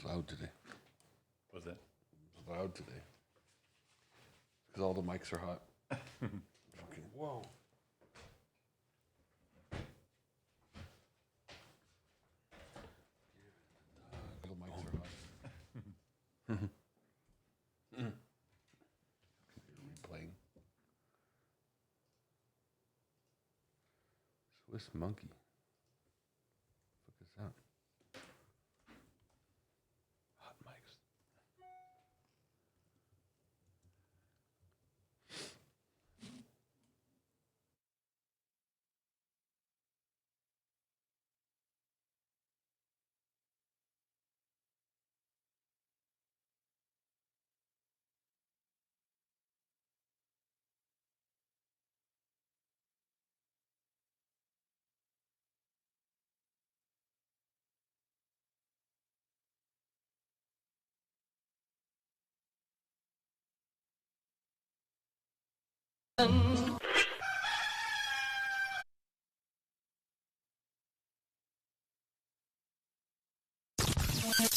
loud today. Was it? It's loud today. Because all the mics are hot. Okay. Whoa. The mics are hot. Replaying. Swiss monkey. What is that? Hot mics.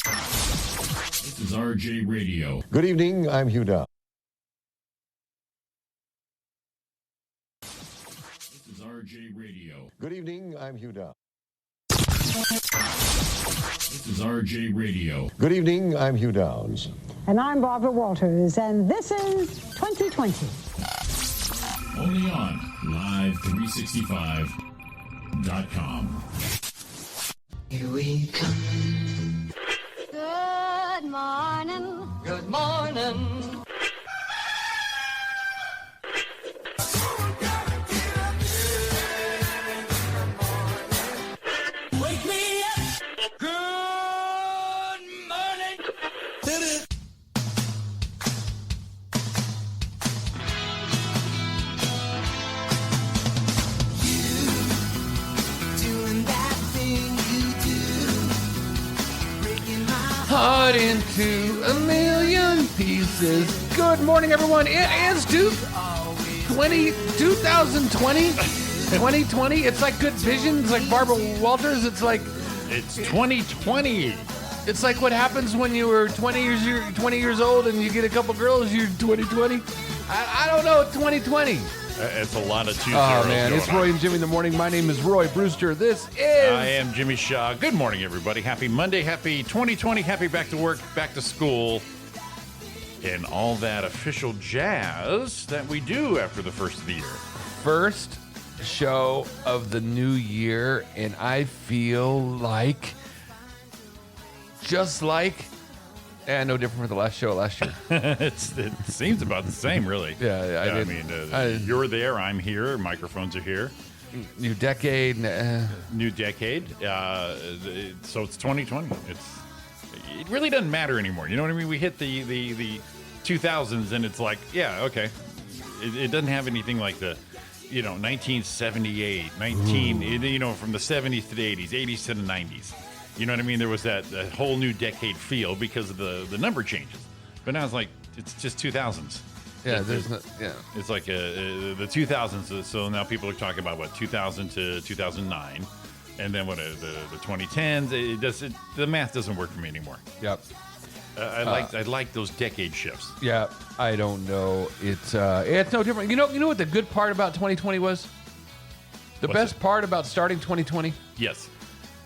This is RJ Radio. Good evening, I'm Hugh Dow. This is RJ Radio. Good evening, I'm Hugh Dow. This is RJ Radio. Good evening, I'm Hugh Downs. And I'm Barbara Walters, and this is 2020. Only on Live365.com. Here we come. Good morning. Good morning. Wake me up. Good morning. Hit it. Doing that thing you do. Breaking my Hot into a million pieces. Good morning, everyone. It is 2020. 2020. It's like Good Vision. It's like Barbara Walters. It's like It's 2020. it's like what happens when you were 20 years old and you get a couple girls. You're 2020. I don't know. 2020. It's a lot of two Oh zeros man, going it's on. Roy and Jimmy in the morning. My name is Roy Brewster. This is I am Jimmy Shaw. Good morning, everybody. Happy Monday. Happy 2020. Happy back to work, back to school, and all that official jazz that we do after the first of the year. first show of the new year, and I feel like no different from the last show last year. It seems about the same, really. Yeah, I I did- mean, I- you're there. I'm here. Microphones are here. New decade. New decade. So it's 2020. It really doesn't matter anymore. You know what I mean? We hit the 2000s, and it's like, yeah, okay. It doesn't have anything like the, 1978, from the 70s to the 80s, 80s to the 90s. You know what I mean? There was that whole new decade feel because of the number changes. But now it's like, it's just 2000s. Yeah, It- there's it- no, yeah. It's like the 2000s. So now people are talking about 2000 to 2009, and then the 2010s. The math doesn't work for me anymore. Yep. I like those decade shifts. Yeah, I don't know. It's no different. You know what the good part about 2020 was? The What's best it? part about starting 2020 Yes.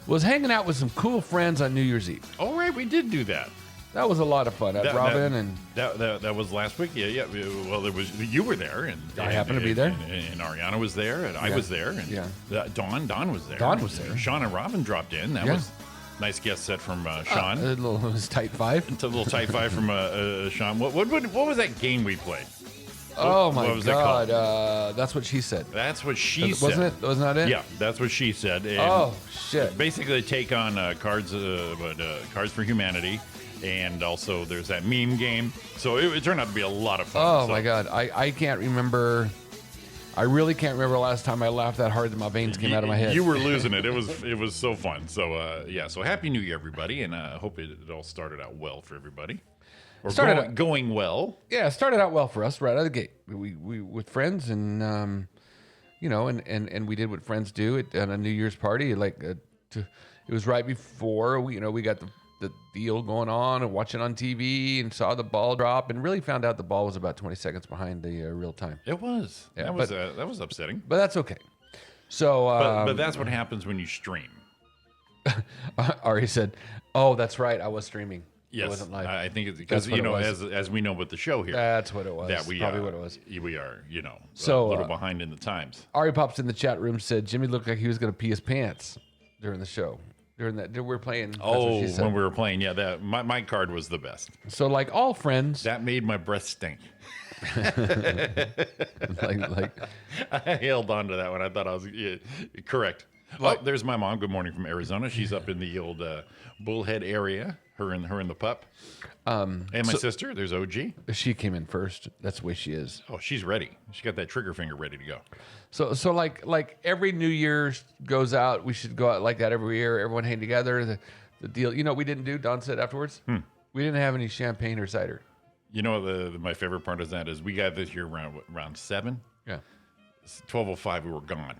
was hanging out with some cool friends on New Year's Eve. Oh right, we did do that. That was a lot of fun. Robin and that was last week. Yeah. Well, you were there, and I happened to be there. and Ariana was there, and I Yeah. was there, and Yeah. Don was there. Don was there. Sean and Robin dropped in. That Yeah. was a nice guest set from Sean. it was tight five. It's a little tight five from Sean. What was that game we played? Oh what my was that called? God! That's what she said. That's what she said. Wasn't it? Wasn't that it? Yeah, that's what she said. And Oh shit! basically, they take on Cards for Humanity, and also there's that meme game. So it turned out to be a lot of fun. Oh So- my God! I can't remember. I really can't remember the last time I laughed that hard that my veins came out of my head. You were losing it. It was so fun. So So happy New Year, everybody, and I hope it all started out well for everybody. Or going well. Yeah, it started out well for us right out of the gate. We with friends and and we did what friends do at a New Year's party. It was right before we got the deal going on and watching on TV and saw the ball drop and really found out the ball was about 20 seconds behind the real time. It was. Yeah, That was upsetting. But that's okay. So, But that's what happens when you stream. Ari said, "Oh, that's right. I was streaming. Yes, It wasn't live." I think it's because That's what it was. as we know with the show here, That's what it was. that we Probably what it was. We are, So, a little behind in the times. Ari pops in the chat room, said Jimmy looked like he was going to pee his pants during the show. During that, we were playing. That's what she said. When we were playing, yeah, that my card was the best. So, like all friends, That made my breath stink. like I held on to that one. I thought I was correct. Oh, there's my mom. Good morning from Arizona. She's up in the old Bullhead area. Her and the pup. And my sister. There's OG. she came in first. That's the way she is. Oh, she's ready. She got that trigger finger ready to go. So like every New Year's goes out, we should go out like that every year. Everyone hang together. The deal. You know what we didn't do? Don said afterwards. We didn't have any champagne or cider. You know my favorite part of that is we got this here around 7. Yeah. 12:05. We were gone.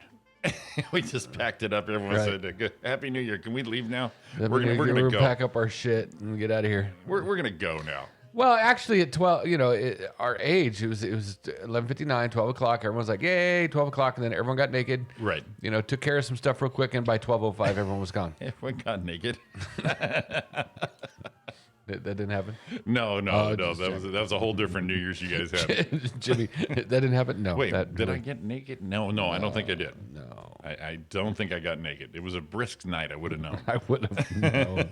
We just packed it up. Everyone Right. said, "Good. Happy New Year. Can we leave now?" Then We're gonna go. pack up our shit and get out of here. We're gonna go now. Well, actually, at 12, our age, it was 11:59, 12 o'clock. Everyone's like, "Yay, 12 o'clock!" And then everyone got naked. Right. Took care of some stuff real quick, and by 12:05, everyone was gone. Everyone got naked. That didn't happen. No. just That was a whole different New Year's you guys had. Jimmy, that didn't happen. No. Wait, that did I really- get naked? No, I don't think I did. No, I don't think I got naked. It was a brisk night. I would have known. I would have known.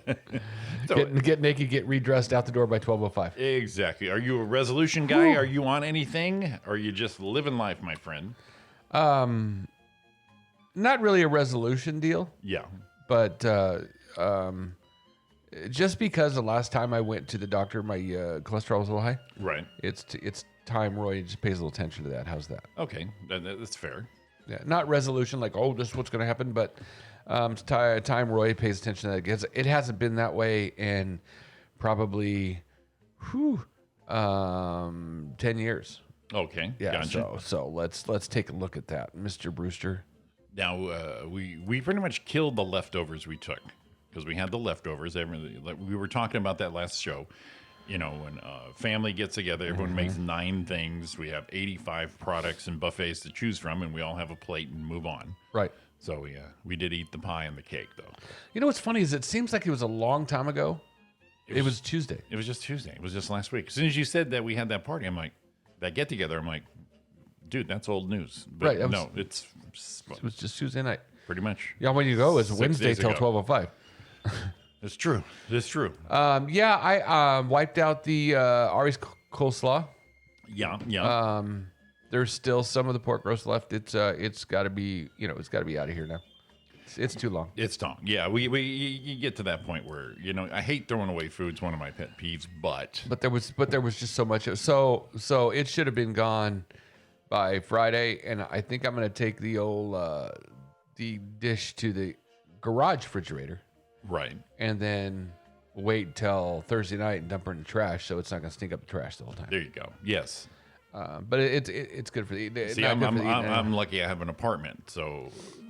So- get naked, get redressed, out the door by 12:05. Exactly. Are you a resolution guy? Are you on anything? Or are you just living life, my friend? Not really a resolution deal, Yeah. but just because the last time I went to the doctor, my cholesterol was a little high. Right. It's time Roy just pays a little attention to that. How's that? Okay. That's fair. Yeah, not resolution like, oh, this is what's going to happen, but it's time Roy pays attention to that. Because it hasn't been that way in probably 10 years. Okay. Yeah, Gotcha. so let's take a look at that, Mr. Brewster. Now, we pretty much killed the leftovers we took because we had the leftovers. We were talking about that last show. When a family gets together, everyone makes 9 things. We have 85 products and buffets to choose from, and we all have a plate and move on. Right. So, we did eat the pie and the cake, though. You know what's funny is it seems like it was a long time ago. It was Tuesday. It was just Tuesday. It was just last week. As soon as you said that we had that party, I'm like, that get-together, I'm like, dude, that's old news. But Right, no, it's It was just Tuesday night. pretty much. Yeah, when you go, it's 6 Wednesday days till ago. 12:05. It's true. It's true. Yeah, I wiped out the Ari's coleslaw. Yeah. There's still some of the pork roast left. It's got to be out of here now. It's too long. It's Tom. Yeah, you get to that point where I hate throwing away food. It's one of my pet peeves. But But there was just so much. So it should have been gone by Friday, and I think I'm gonna take the old the dish to the garage refrigerator, right, and then wait till Thursday night and dump it in the trash, so it's not gonna stink up the trash the whole time. there you go. Yes. But it's good for the. See, I'm lucky. I have an apartment, so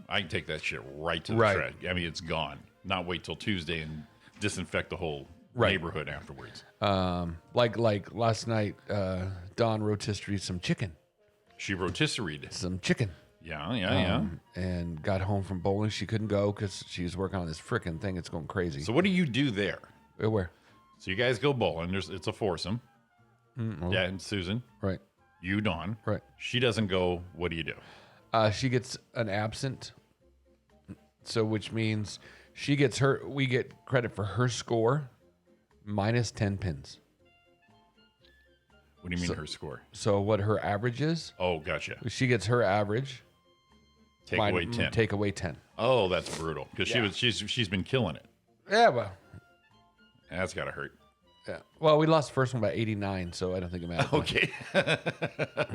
I can take that shit right to the Right. trash. I mean, it's gone. Not wait till Tuesday and disinfect the whole Right. neighborhood afterwards. Like last night, Dawn rotisserie some chicken. She rotisseried. Some chicken. Yeah. And got home from bowling. She couldn't go because she was working on this frickin' thing. It's going crazy. So what do you do there? Where? So you guys go bowling. It's a foursome. Yeah, and Susan. Right. You, Dawn. Right. She doesn't go. What do you do? She gets an absent, so which means we get credit for her score minus 10 pins. What do you mean her score? So what her average is, Oh, gotcha. she gets her average. Take away 10. Take away 10. Oh, that's brutal. Because Yeah. she's been killing it. Yeah, well. That's gotta hurt. Yeah. Well, we lost the first one by 89, so I don't think it matters. much. Okay.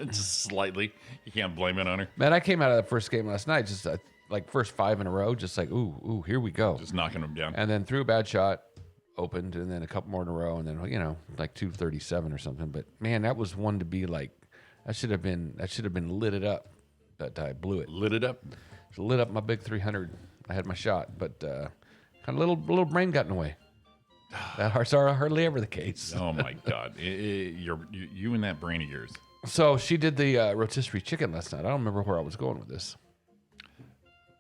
Just slightly. You can't blame it on her. Man, I came out of that first game last night, just like first 5 in a row, just like, ooh, here we go. Just knocking them down. And then threw a bad shot, opened, and then a couple more in a row, and then, like 237 or something. But man, that was one to be like, that should have been lit it up, but I blew it. Lit it up. Lit up my big 300. I had my shot, but kind of little brain got in the way. That heart's hardly ever the case. Oh my God, you and that brain of yours. So she did the rotisserie chicken last night. I don't remember where I was going with this.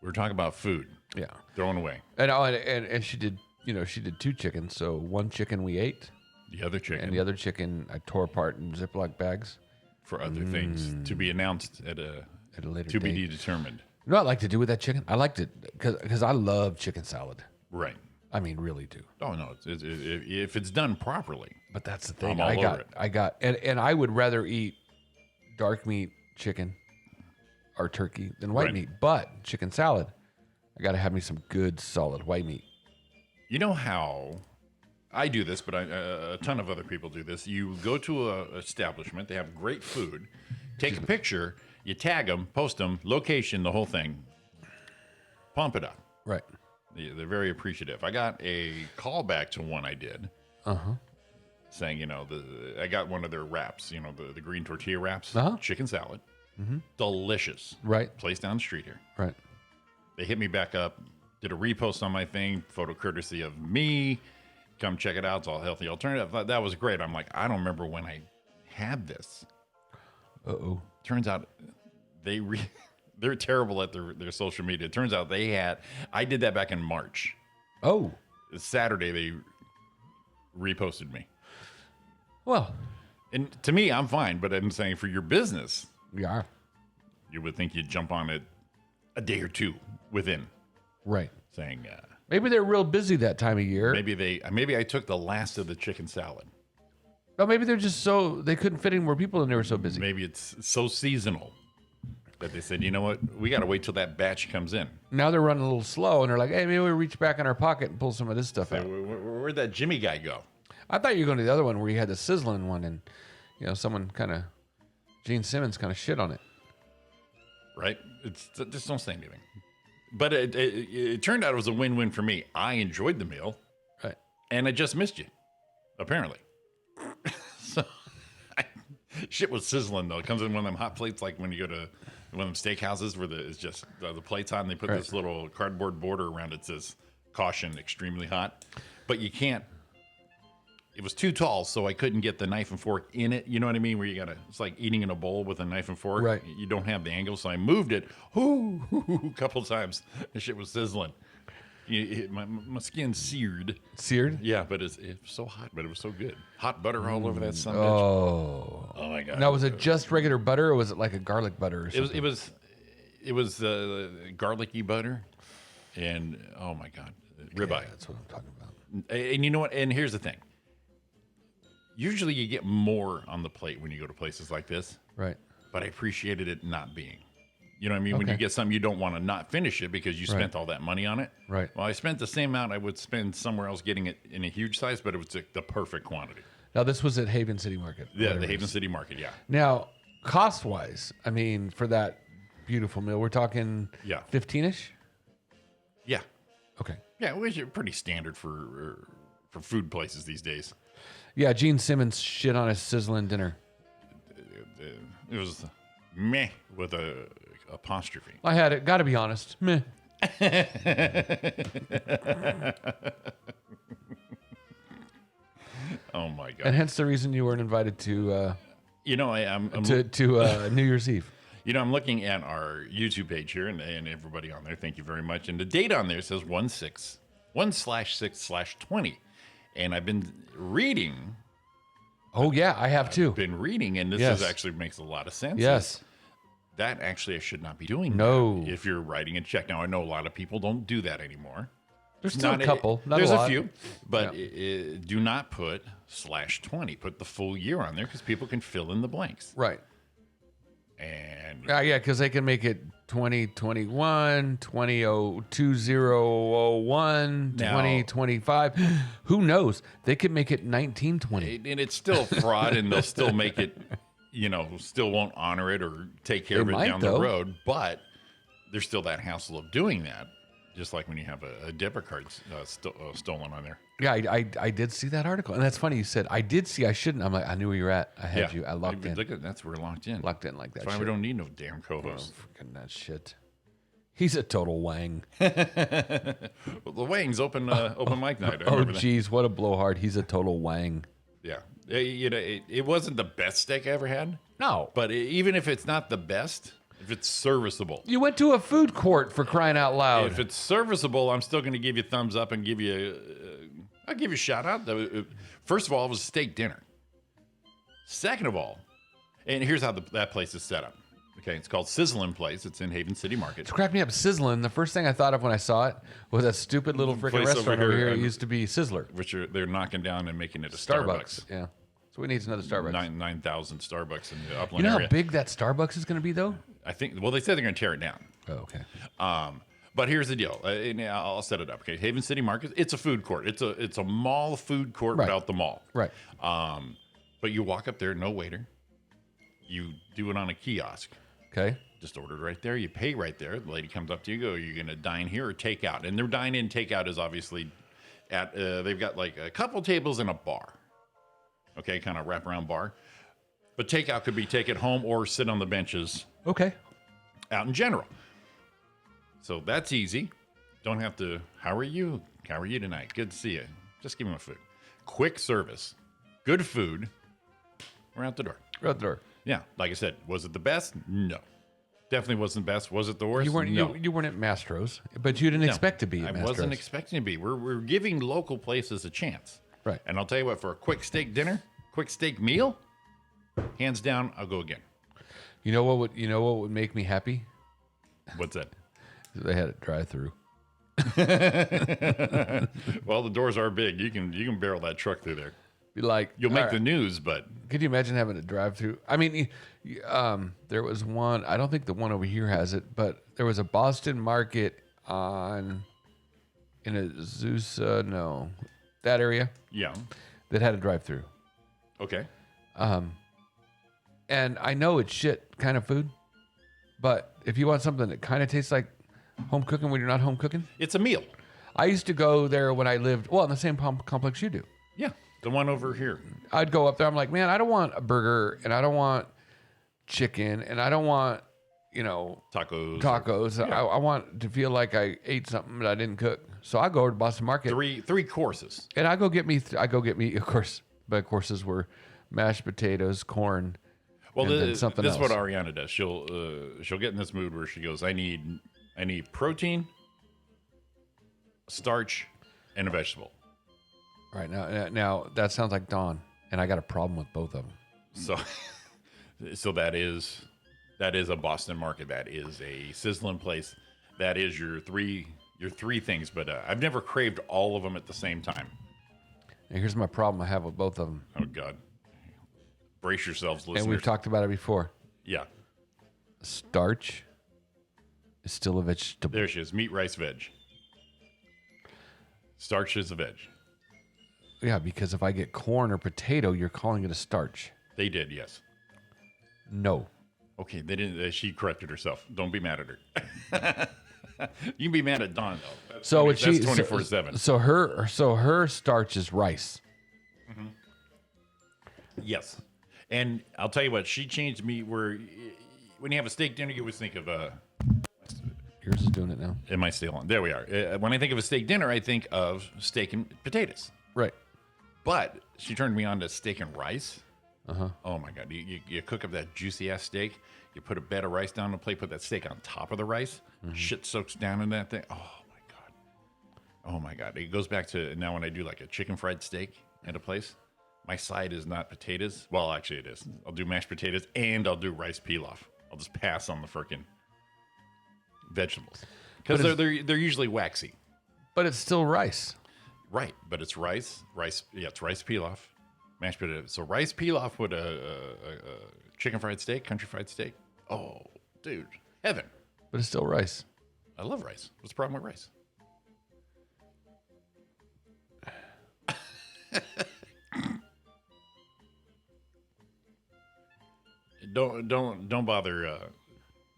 We were talking about food. Yeah, Throwing away. and she did. She did 2 chickens. So 1 chicken we ate, The other chicken. and the otother chicken I tore apart in Ziploc bags for other things to be announced at a later to be date. determined. You know what I like to do with that chicken? I liked it because I love chicken salad. Right. I mean, really do. Oh no, if it's done properly. But that's the thing. I'm all over it. I got, and I would rather eat dark meat chicken or turkey than white Right. meat. But chicken salad, I got to have me some good solid white meat. You know how I do this, but a ton of other people do this. You go to a establishment, they have great food, take a picture, you tag them, post them, location, the whole thing, pump it up. Right. They're very appreciative. I got a callback to one I did. Saying, I got one of their wraps, the green tortilla wraps, chicken salad, delicious. Right. Place down the street here. Right. They hit me back up, did a repost on my thing, photo courtesy of me. Come check it out. It's all healthy alternative. I thought that was great. I'm like, I don't remember when I had this. Uh-oh. Turns out they're terrible at their social media. It turns out I did that back in March. Oh. Saturday, they reposted me. Well, And to me, I'm fine, but I'm saying for your business, we are. you would think you'd jump on it a day or two within, Right. saying Maybe they're real busy that time of year. maybe I took the last of the chicken salad. Or maybe they're just they couldn't fit any more people and they were so busy. Maybe it's so seasonal that they said, you know what, we got to wait till that batch comes in. Now they're running a little slow and they're like, hey, maybe we reach back in our pocket and pull some of this stuff out. Where'd that Jimmy guy go? I thought you were going to the other one where you had the sizzling one and, someone Gene Simmons kind of shit on it. Right? Just don't say anything. But it turned out it was a win-win for me. I enjoyed the meal, Right. and I just missed you, apparently. So shit was sizzling though. It comes in one of them hot plates, like when you go to one of them steakhouses where it's just the plate's hot, and they put Right. this little cardboard border around it that says "Caution, extremely hot." But you can't. It was too tall, so I couldn't get the knife and fork in it. You know what I mean? Where it's like eating in a bowl with a knife and fork. Right. You don't have the angle, so I moved it a couple times. The shit was sizzling. My skin seared. Seared? Yeah, but it was so hot, but it was so good. Hot butter all over that son bitch. Oh my God. Now, was it just regular butter or was it like a garlic butter or It something? was garlicky butter, and oh my God, ribeye. That's what I'm talking about. And you know what? And here's the thing. Usually you get more on the plate when you go to places like this, Right. but I appreciated it not being. You know what I mean? When you Okay. get something, you don't want to not finish it because you Right. spent all that money on it. Right. Well, I spent the same amount I would spend somewhere else getting it in a huge size, but it was the perfect quantity. Now, this was at Haven City Market. Yeah, whatever the it Haven is. City Market, yeah. Now, cost-wise, I mean, for that beautiful meal, we're talking Yeah. 15-ish? Yeah. Okay. Yeah, which are pretty standard for food places these days. Yeah, Gene Simmons shit on his sizzling dinner. It was meh with a apostrophe. I had it. Got to be honest. Meh. Oh my God. And hence the reason you weren't invited to You know, I'm New Year's Eve. You know, I'm looking at our YouTube page here, and everybody on there, thank you very much. And the date on there says 1/6/20, and I've been reading. Oh yeah, I have too. Been reading, and this Yes. actually makes a lot of sense. Yes. That actually I should not be doing. No. that if you're writing a check. Now I know a lot of people don't do that anymore. There's still a couple. Not There's a a lot. few, but do not put /20. Put the full year on there because people can fill in the blanks. Right. And Yeah, because they can make it 2021, 2001, Now- 2025. Who knows? They could make it 1920. and it's still fraud, and they'll still make it, still won't honor it or take care They of it might, down though. the road. But there's still that hassle of doing that, just like when you have a debit card stolen on there. Yeah, I did see that article, and that's funny. You said I did see. I shouldn't. I'm like, I knew where you're at. I had you. I locked in. Look at that's we're locked in. Locked in like that. That's why shit. we don't need no damn co-host. Freaking that shit. He's a total wang. Well, the Wang's open mic night. I Oh, remember that. geez, what a blowhard. He's a total wang. Yeah. You know, it wasn't the best steak I ever had, No. but even if it's not the best, if it's serviceable, You went to a food court for crying out loud. if it's serviceable, I'm still going to give you a thumbs up and give you. I'll give you a shout out. First of all, it was a steak dinner. Second of all, and here's how that place is set up. Okay, it's called Sizzlin' Place. It's in Haven City Market. It's cracked me up. Sizzlin'. The first thing I thought of when I saw it was that stupid little freaking Place over restaurant over here, here. It used to be Sizzler. Which they're knocking down and making it a Starbucks. Starbucks. Yeah. So we need another Starbucks. 9,000 Starbucks in the Upland You know area. how big that Starbucks is going to be, though? I think. Well, they said they're going to tear it down. Oh, okay. But here's the deal. And I'll set it up. Okay, Haven City Market. It's a food court. It's a mall food court Right. without the mall. Right. But you walk up there, no waiter. You do it on a kiosk. Okay. Just order it right there. You pay right there. The lady comes up to you, go, "You're going to dine here or take out?" And their dine-in, take-out is obviously at. They've got like a couple tables and a bar. Okay, kind of wraparound bar. But takeout could be take it home or sit on the benches Okay. out in general. So that's easy. Don't have to. How are you? How are you tonight? Good to see you. Just give them a food. Quick service. Good food. We're out the door. Right there. Yeah, like I said, was it the best? No. Definitely wasn't the best. Was it the worst? You weren't No. you weren't at Mastro's, but you didn't No. expect to be I at Mastro's. wasn't expecting to be. We're giving local places a chance. Right. And I'll tell you what, for a quick steak dinner, quick steak meal, hands down, I'll go again. You know what would make me happy? What's that? They had it drive-through. Well, the doors are big. You can barrel that truck through there. Be like, You'll all make right. the news, but Could you imagine having a drive-through? I mean, there was one. I don't think the one over here has it, but there was a Boston Market in Azusa, no, that area yeah. that had a drive-through. Okay. And I know it's shit kind of food, but if you want something that kind of tastes like home cooking when you're not home cooking, It's a meal. I used to go there when I lived in the same complex you do. Yeah. The one over here. I'd go up there. I'm like, man, I don't want a burger, and I don't want chicken, and I don't want, Tacos. I want to feel like I ate something that I didn't cook. So I go over to Boston Market, Three courses. and I go get me, of course, my courses were mashed potatoes, corn, Well, and then something this is else. what Ariana does. She'll get in this mood where she goes, I need protein, starch, and a vegetable. Right now that sounds like Dawn, and I got a problem with both of them. So that is a Boston Market. That is a sizzling place. That is your three things. But I've never craved all of them at the same time. And here's my problem I have with both of them, Oh God, brace yourselves, listeners. and we've talked about it before. Yeah, Starch is still a vegetable. there she is. Meat, rice, veg. Starch is a veg. Yeah, because if I get corn or potato, you're calling it a starch. They did, yes. No. Okay, they didn't. She corrected herself. Don't be mad at her. You can be mad at Dawn though. That's So what she 24/7. So her starch is rice. Yes, and I'll tell you what. She changed me. Where when you have a steak dinner, you always think of Yours is doing it now. Am I still on? There we are. When I think of a steak dinner, I think of steak and potatoes. Right. But she turned me on to steak and rice. Oh my God! You cook up that juicy ass steak. You put a bed of rice down on the plate. Put that steak on top of the rice. Shit soaks down in that thing. Oh my God! Oh my God! It goes back to now when I do like a chicken fried steak at a place. My side is not potatoes. Well, actually, it is. I'll do mashed potatoes and I'll do rice pilaf. I'll just pass on the frickin' vegetables because they're usually waxy. But it's still rice. Right, but it's rice. Yeah, it's rice pilaf, mashed potatoes. So rice pilaf with a chicken fried steak, country fried steak. Oh, dude, heaven! But it's still rice. I love rice. What's the problem with rice? Don't bother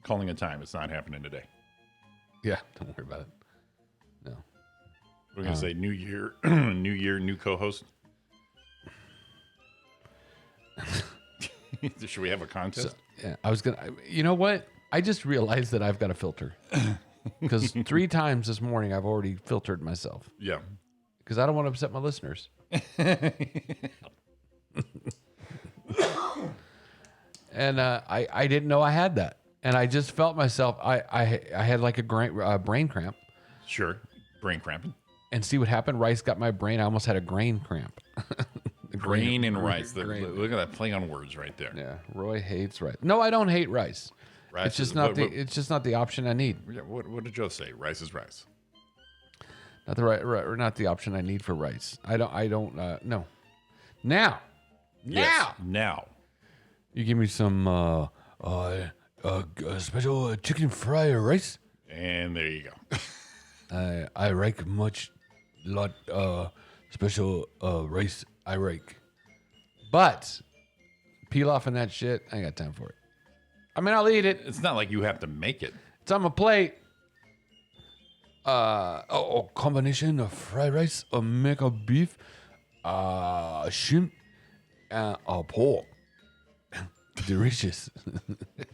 calling a time. It's not happening today. Yeah, don't worry about it. No. We're gonna say New Year, New Year, new co-host. Should we have a contest? Yeah, I was gonna. You know what? I just realized that I've got a filter. Because 3 times this morning I've already filtered myself Yeah. because I don't want to upset my listeners. And I didn't know I had that, and I just felt myself. I had like a brain cramp, Sure. Brain cramping. and see what happened. Rice got my brain. I almost had a grain cramp. Grain and rice. grain. Look at that play on words right there. Yeah, Roy hates rice. No, I don't hate rice. Rice It's just is- not what- the. what- It's just not the option I need. Yeah, what did Joe say? Rice is rice. Not the right, or not the option I need for rice. I don't. No. Now, Yes. Now. you give me some special chicken fried rice. And there you go. I like much lot special rice. I like, but pilaf and that shit, I ain't got time for it. I mean, I'll eat it. It's not like you have to make it. It's on my plate. Combination of fried rice, a mac of beef, shrimp, and pork. Delicious.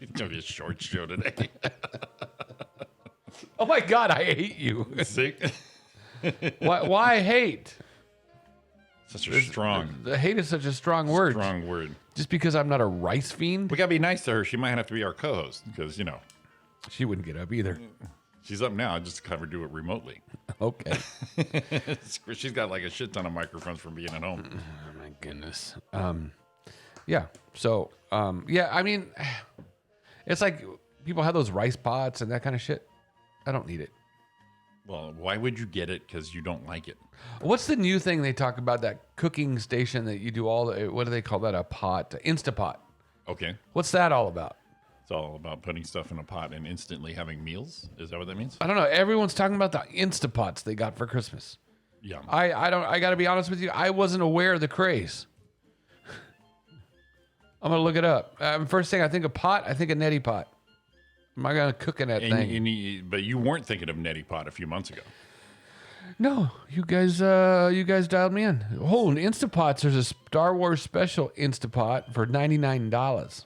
It's gonna be a short show today. Oh my God, I hate you. See? Why hate? Such a strong Hate is such a strong word. strong word. Just because I'm not a rice fiend, We gotta be nice to her. She might have to be our co-host because she wouldn't get up either. she's up now. Just to cover do it remotely. Okay. She's got like a shit ton of microphones from being at home. Oh my goodness. Yeah. So, yeah, I mean, it's like people have those rice pots and that kind of shit. I don't need it. Well, why would you get it? Because you don't like it. What's the new thing they talk about, that cooking station that you do all the, what do they call that? A pot, Instapot. Okay. What's that all about? It's all about putting stuff in a pot and instantly having meals. Is that what that means? I don't know. Everyone's talking about the Instapots they got for Christmas. Yeah. I got to be honest with you. I wasn't aware of the craze. I'm going to look it up. First thing I think of pot, I think of neti pot. Am I going to cook in that thing? But you weren't thinking of Neti Pot a few months ago. No, you guys dialed me in. Oh, in Instapots, there's a Star Wars special Instapot for $99.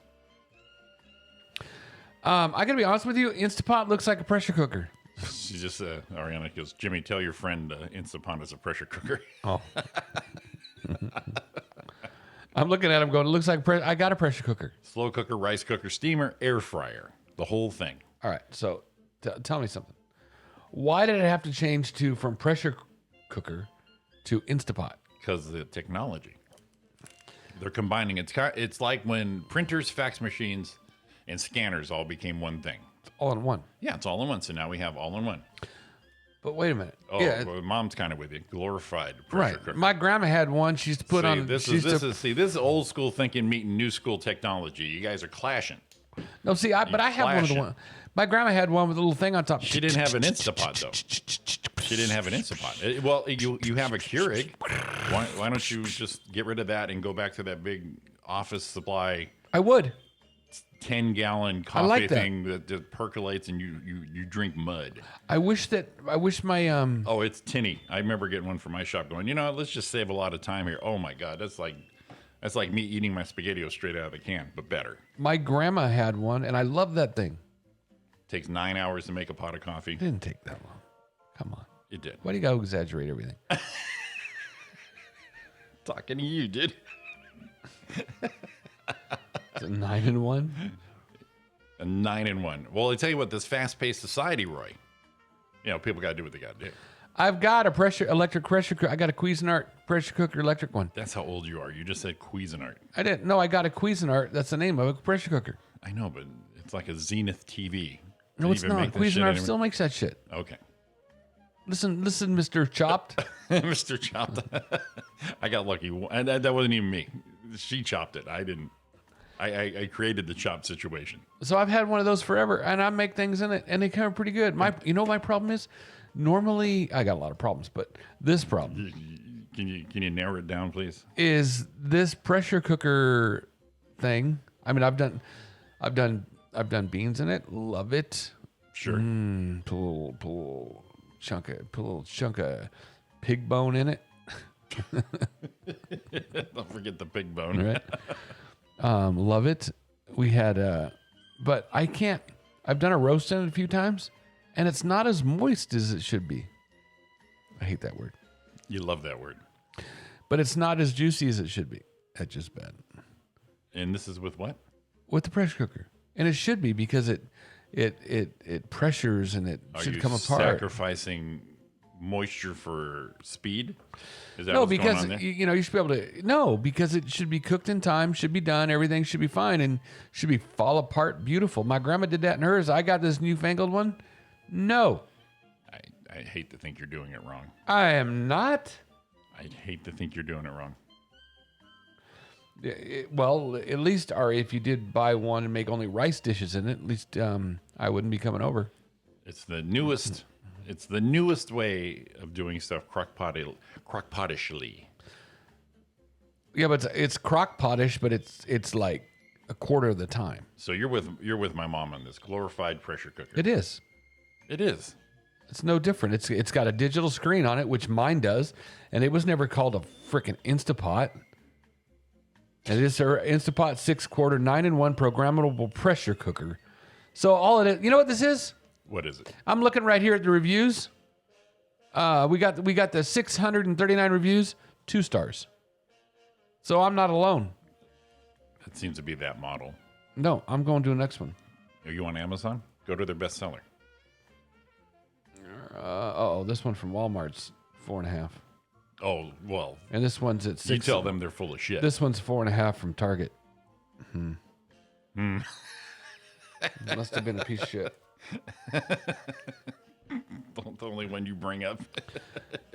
I gotta be honest with you, Instapot looks like a pressure cooker. She just, Ariana goes, Jimmy, tell your friend Instapot is a pressure cooker. Oh. I'm looking at him going, it looks like I got a pressure cooker. Slow cooker, rice cooker, steamer, air fryer. The whole thing. All right, so tell me something. Why did it have to change from pressure cooker to Instapot? Because of the technology. They're combining. It's like when printers, fax machines, and scanners all became one thing. It's all in one. Yeah, it's all in one. So now we have all in one. But wait a minute. Oh, yeah, well, mom's kind of with you. Glorified pressure right. cooker. My grandma had one. She used to put on. This she used to- is old school thinking meeting new school technology. You guys are clashing. No, see, but I have one of the flashing. one. My grandma had one with a little thing on top. She didn't have an Instapot though. She didn't have an Instapot. Well, you have a Keurig. Why don't you just get rid of that and go back to that big office supply I would. 10-gallon coffee like that. thing that percolates and you drink mud. I wish my Oh, it's tinny. I remember getting one for my shop going, let's just save a lot of time here. Oh my God, that's like me eating my SpaghettiOs straight out of the can, but better. my grandma had one, and I love that thing. Takes 9 hours to make a pot of coffee. It didn't take that long. Come on. It did. Why do you gotta exaggerate everything? Talking to you, dude. It's a 9-in-1. A 9-in-1. Well, I tell you what, this fast-paced society, Roy, people got to do what they got to do. I've got a electric pressure cooker. I got a Cuisinart pressure cooker electric one. That's how old you are. You just said Cuisinart. I didn't. No, I got a Cuisinart. That's the name of a pressure cooker. I know, but it's like a Zenith TV. No, it's not. Cuisinart still makes that shit. Okay. Listen, Mr. Chopped. Mr. Chopped. I got lucky. And that wasn't even me. She chopped it. I didn't. I created the chop situation. So I've had one of those forever, and I make things in it, and they come out pretty good. You know what my problem is? Normally, I got a lot of problems, but this problem Can you narrow it down, please? is this pressure cooker thing. I mean, I've done beans in it. Love it. Sure. Put a little chunk of pig bone in it. Don't forget the pig bone. Right. Love it. We had, but I can't. I've done a roast in it a few times, and it's not as moist as it should be. I hate that word. You love that word. But it's not as juicy as it should be. That's just bad. And this is with what? With the pressure cooker. And it should be because it pressures and it Are should you come apart. sacrificing moisture for speed? Is that No, what's because going on there? you should be able to. No, because it should be cooked in time, should be done, everything should be fine, and should be fall apart beautiful. My grandma did that in hers. I got this newfangled one. No, I hate to think you're doing it wrong. I am not. I hate to think you're doing it wrong. Well, at least, Ari, if you did buy one and make only rice dishes in it, at least I wouldn't be coming over. It's the newest. It's the newest way of doing stuff crock-potishly. Yeah, but it's crock pottish, but it's like a quarter of the time. So you're with my mom on this glorified pressure cooker. It is. It is. It's no different. It's got a digital screen on it, which mine does, and it was never called a freaking Instapot. And it is our Instapot 6-quart 9-in-1 programmable pressure cooker. So all it is, you know what this is? What is it? I'm looking right here at the reviews. We got the 639 reviews, 2 stars. So I'm not alone. It seems to be that model. No, I'm going to the next one. Are you on Amazon? Go to their bestseller. This one from Walmart's 4.5, Oh, well, and this one's at 6. you tell them they're full of shit. This one's 4.5 from Target. Must have been a piece of shit. The only one you bring up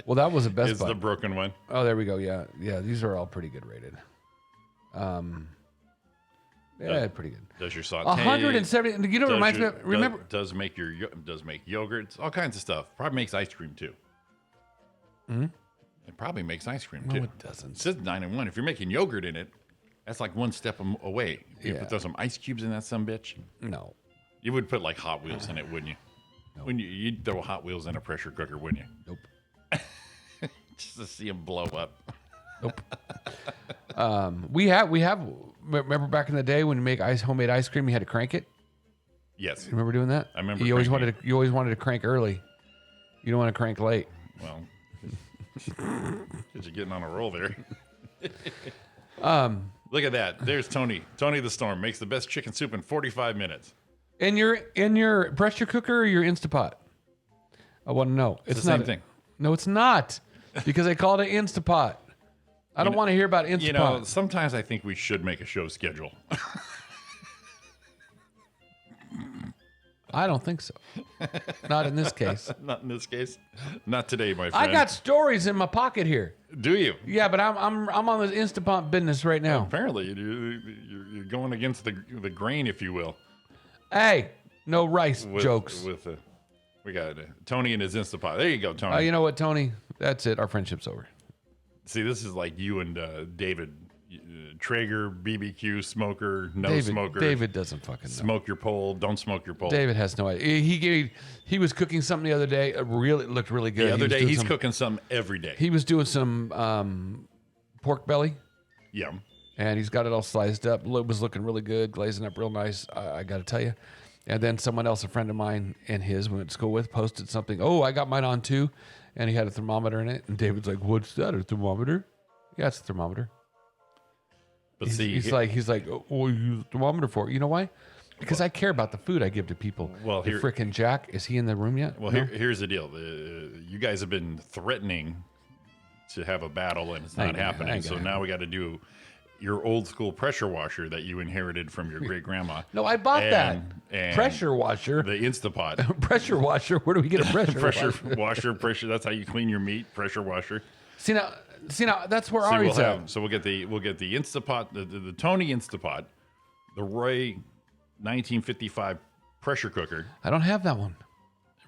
Well, that was a Best is Buy. the broken one. Oh, there we go. Yeah, these are all pretty good rated. Yeah, pretty good. Does your saute? 170. You know what reminds me? Remember? Does make yogurts, all kinds of stuff. Probably makes ice cream too. It probably makes ice cream too. No, it doesn't. It says 9-in-1. If you're making yogurt in it, that's like one step away. You Yeah. put some ice cubes in that some bitch. No. You would put like Hot Wheels in it, wouldn't you? No. When you'd throw Hot Wheels in a pressure cooker, wouldn't you? Nope. Just to see them blow up. Nope. We have. Remember back in the day when you make homemade ice cream, you had to crank it. Yes. Remember doing that? I remember You always cranking wanted to crank early. You don't want to crank late. Well, because you're getting on a roll there. Look at that. There's Tony. Tony the Storm makes the best chicken soup in 45 minutes. In your pressure cooker or your Instapot? I want to know. It's the same thing. No, it's not. Because they call it an Instapot. I don't want to hear about Instapot. You know, sometimes I think we should make a show schedule. I don't think so. Not in this case. Not in this case. Not today, my friend. I got stories in my pocket here. Do you? Yeah, but I'm on this Instapot business right now. Apparently, you're going against the grain, if you will. Hey, no rice jokes. We got Tony and his Instapot. There you go, Tony. You know what, Tony? That's it. Our friendship's over. See, this is like you and David. Traeger, BBQ, smoker, smoker. David doesn't fucking know. Smoke your pole. Don't smoke your pole. David has no idea. He was cooking something the other day. It looked really good. The other day, he's cooking. cooking something every day. He was doing some pork belly, Yum. and he's got it all sliced up. It was looking really good, glazing up real nice. I got to tell you. And then someone else, a friend of mine, and his we went to school with, posted something. Oh, I got mine on too, and he had a thermometer in it. And David's like, "What's that? A thermometer?" Yeah, it's a thermometer. But He's like, "Oh, you use a thermometer for it?" You know why? Because I care about the food I give to people. Well, the here- frickin' Jack, is he in the room yet? Well, No? here's the deal. You guys have been threatening to have a battle, and it's not ain't gonna- happening. ain't So gonna now we got to do your old school pressure washer that you inherited from your great grandma. No, I bought that and pressure washer. The Instapot. Pressure washer. Where do we get a pressure washer? Pressure. That's how you clean your meat. Pressure washer. See now, that's where So Ari's at. we'll get the Instapot, the Tony Instapot, the Roy 1955 pressure cooker I don't have that one.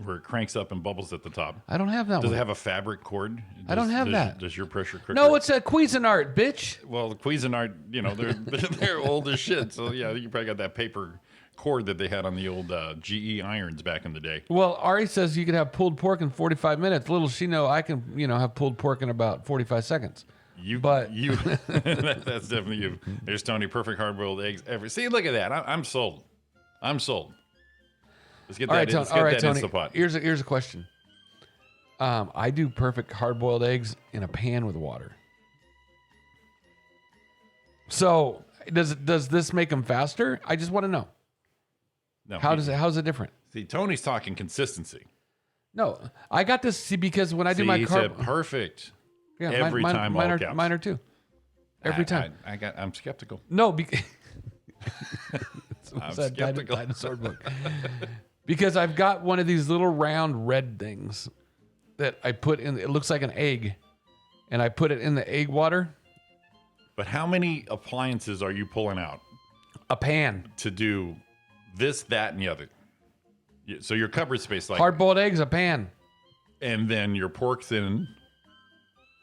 where it cranks up and bubbles at the top. I don't have that Does one. it have a fabric cord? I don't have that. Does your pressure cooker? No, it's a Cuisinart, bitch. Well, the Cuisinart, they're old as shit. So yeah, you probably got that paper cord that they had on the old GE irons back in the day. Well, Ari says you can have pulled pork in 45 minutes. Little she know I can, have pulled pork in about 45 seconds. But- That's definitely you. There's Tony, perfect hard-boiled eggs. See, look at that. I'm sold. I'm sold. Let's get All right, that. Tony. Let's All get right, that Tony. Instapot. Here's a question. I do perfect hard-boiled eggs in a pan with water. So does this make them faster? I just want to know. No, How's it different? See, Tony's talking consistency. No, I got this. See, because when I do See, my he carb, said perfect. yeah, every time, mine all are, caps. mine are too. Every time. I'm skeptical. No, because I'm skeptical. dinosaur book. Because I've got one of these little round red things that I put in. It looks like an egg, and I put it in the egg water. But how many appliances are you pulling out A pan. to do this, that, and the other? So your cupboard space, like, Hard-boiled eggs, a pan. and then your pork's in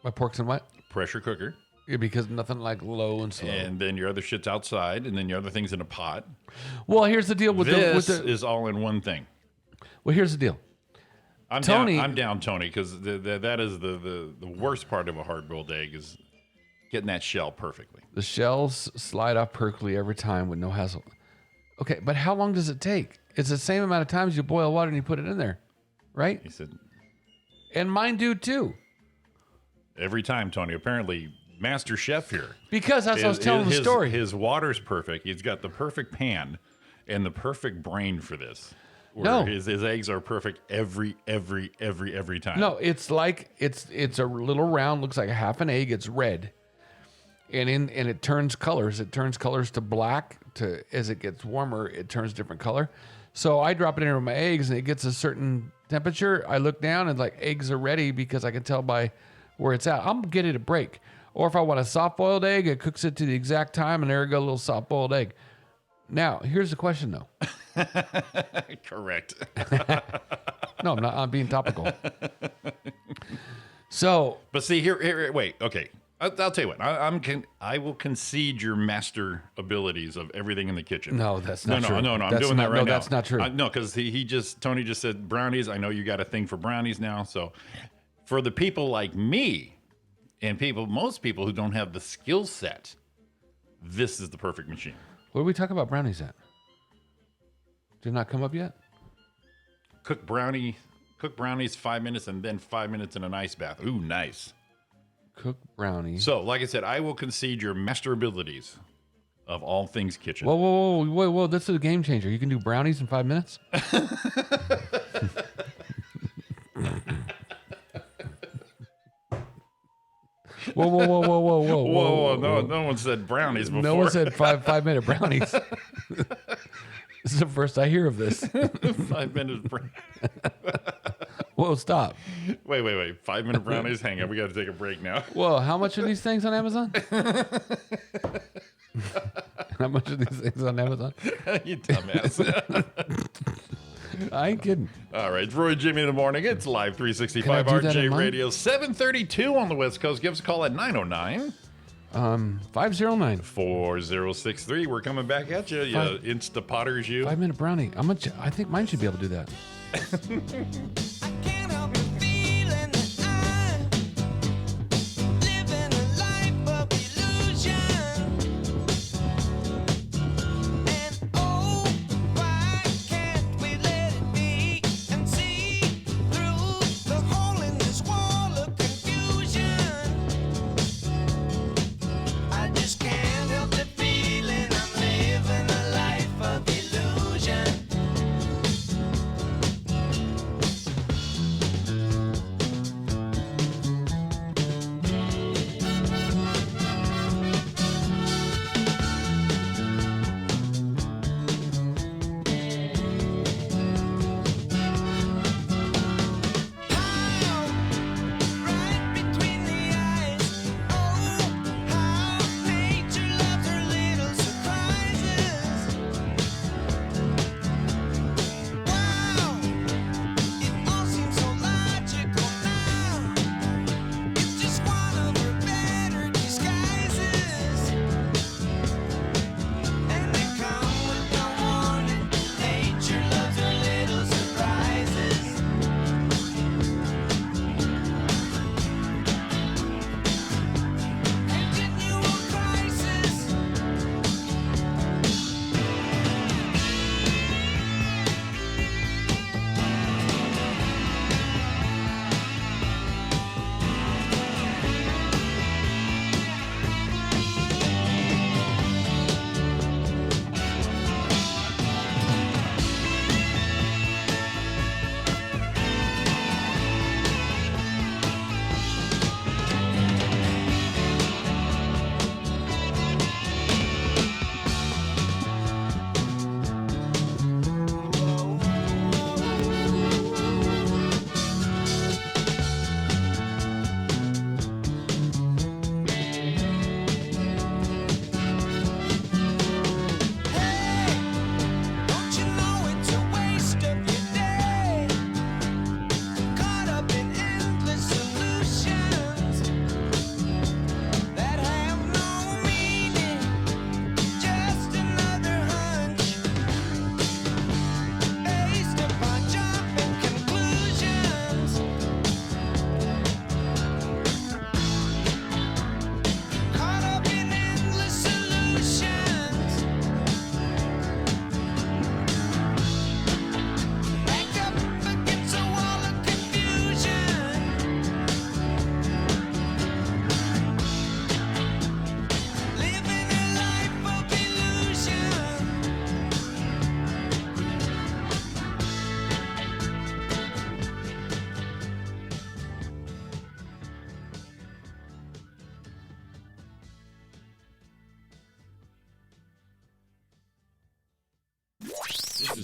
My pork's in what? pressure cooker, Yeah, because nothing like low and slow. and then your other shit's outside, and then your other thing's in a pot. Well, here's the deal with This the. is all in one thing. Well, here's the deal. Tony- I'm down, Tony, because that is the worst part of a hard-boiled egg is getting that shell perfectly. The shells slide off perfectly every time with no hassle. Okay, but how long does it take? It's the same amount of times you boil water and you put it in there, right? He said, And mine do too. every time, Tony. Apparently, master chef here. Because that's what I was telling the story. His water's perfect. He's got the perfect pan and the perfect brain for this. Where No. his eggs are perfect every time. No, it's like it's a little round, looks like a half an egg. It's red, and it turns colors. It turns colors to black. To as it gets warmer, it turns different color. So I drop it in with my eggs, and it gets a certain temperature. I look down, and like eggs are ready because I can tell by where it's at. I'm getting a break. Or if I want a soft boiled egg, it cooks it to the exact time, and there you go, a little soft boiled egg. Now, here's the question though. Correct. No, I'm being topical. So But see, here wait, okay. I'll tell you what. I will concede your master abilities of everything in the kitchen. No, that's not true. No. I'm That's doing not- that right no, now. that's not true. No, because Tony just said brownies. I know you got a thing for brownies now. So for the people like me and most people who don't have the skill set, this is the perfect machine. where do we talk about brownies at? Did it not come up yet? Cook brownies 5 minutes and then 5 minutes in an ice bath. Ooh, nice. Cook brownies. So, like I said, I will concede your master abilities of all things kitchen. Whoa! This is a game changer. You can do brownies in 5 minutes. Whoa! Whoa, no one said brownies before. No one said 5 minute brownies. This is the first I hear of this. 5 minutes. Whoa! Stop. Wait. 5 minute brownies? Hang on, we got to take a break now. Whoa! How much are these things on Amazon? How much are these things on Amazon? You dumbass. I ain't kidding. All right, it's Roy and Jimmy in the morning. It's live 365 Can I do that in RJ mine? Radio 732 on the West Coast. Give us a call at 909 509. 4063. We're coming back at you. You Insta Potters, you. 5 minute brownie. I think mine should be able to do that. Can't help the feeling that I'm living a life of illusion. And oh, why can't we let it be and see through the hole in this wall of confusion? I just can't help the feeling I'm living a life of illusion.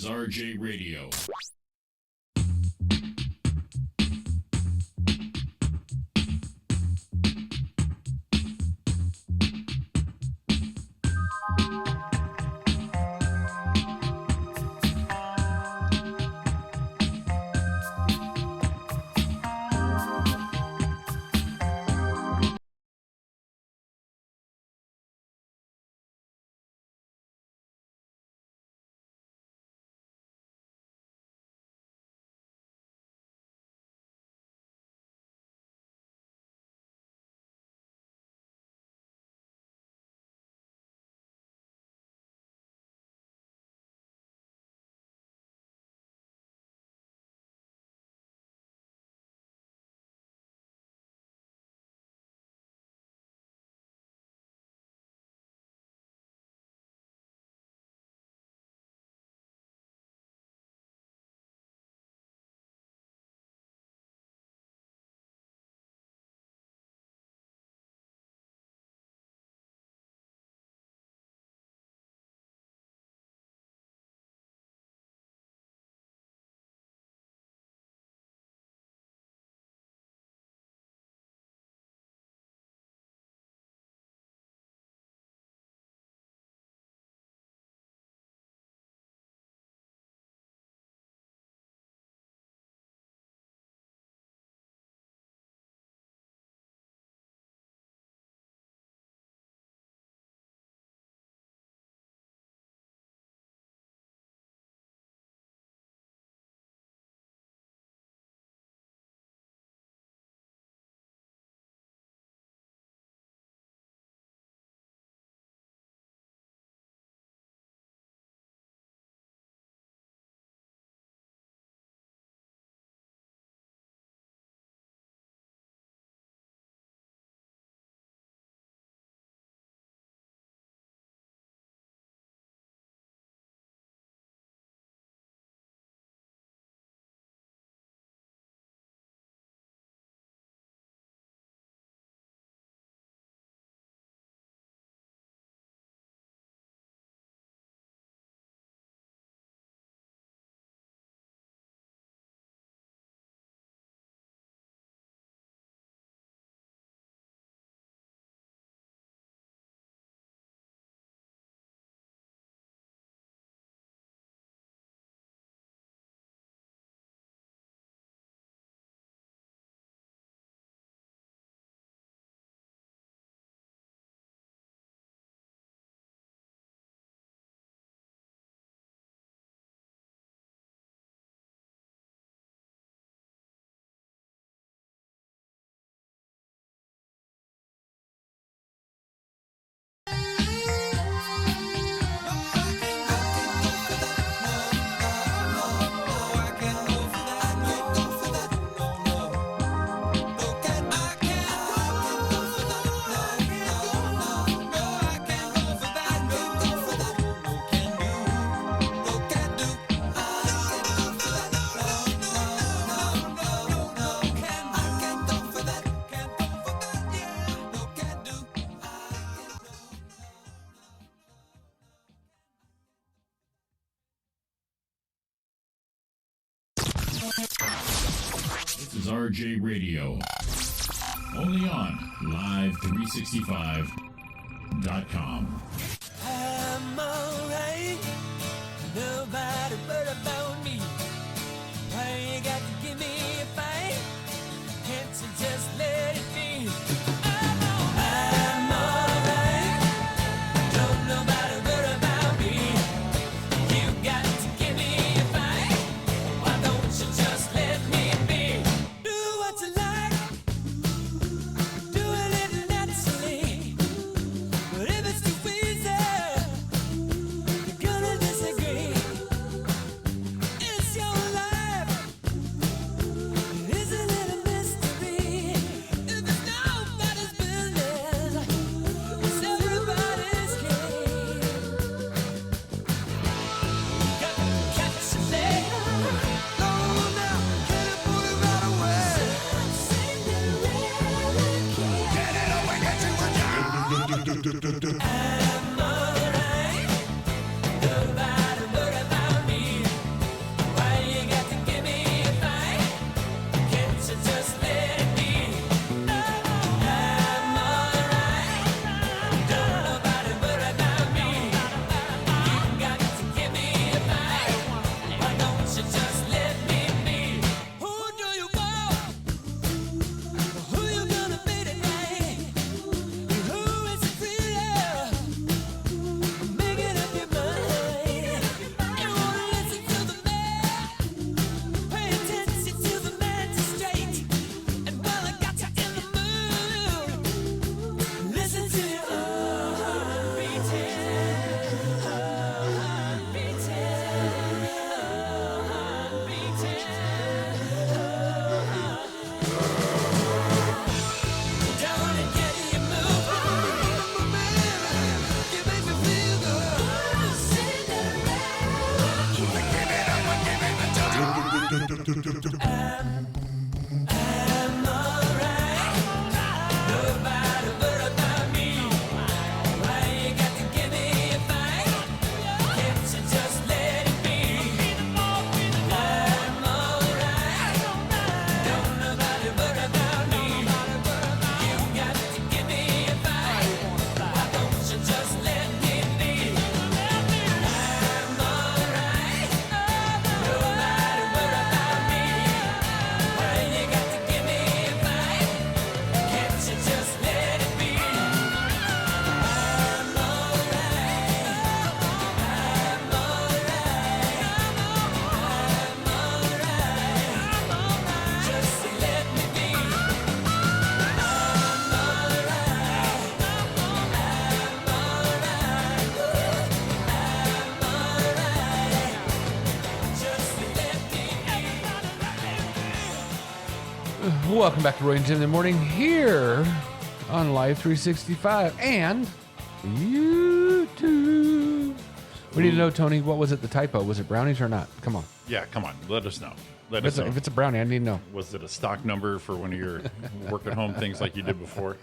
RJ Radio. This is RJ Radio. Only on Live365.com. I'm alright. Nobody but about me. Why you got to give me a fight? Can't you just let it be? I'm alright. Don't nobody but about me. You got to give me a fight. Why don't you just let me be? Do what you like. Do it naturally. But if it's too easy, you're gonna disagree. It's your life. Isn't it a mystery? If it's nobody's business, it's everybody's game. Got to catch a leg. No, now, get it, put it right away. Get it away, get you a job. I'm alright. Nobody worry about me. Welcome back to Roy and Jim in the morning here on Live 365 and YouTube. We need to know, Tony, what was it, the typo? Was it brownies or not? Come on. Yeah, come on. Let us know. Let If us know. it's a brownie, I need to know. Was it a stock number for one of your work at home things like you did before?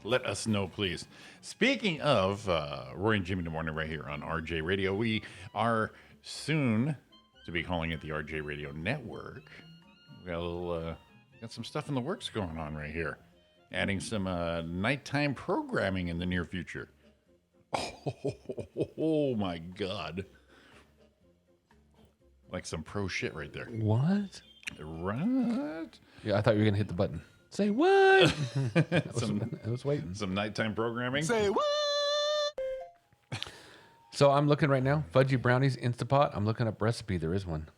Let us know, please. Speaking of Roy and Jimmy in the morning right here on RJ Radio, we are soon to be calling it the RJ Radio Network. We got a little, got some stuff in the works going on right here. Adding some nighttime programming in the near future. Oh my God. Like some pro shit right there. What? Right? Yeah, I thought you were going to hit the button. Say what? Some I was waiting. some nighttime programming. So I'm looking right now. Fudgy brownies, Instapot. I'm looking up recipe. There is one.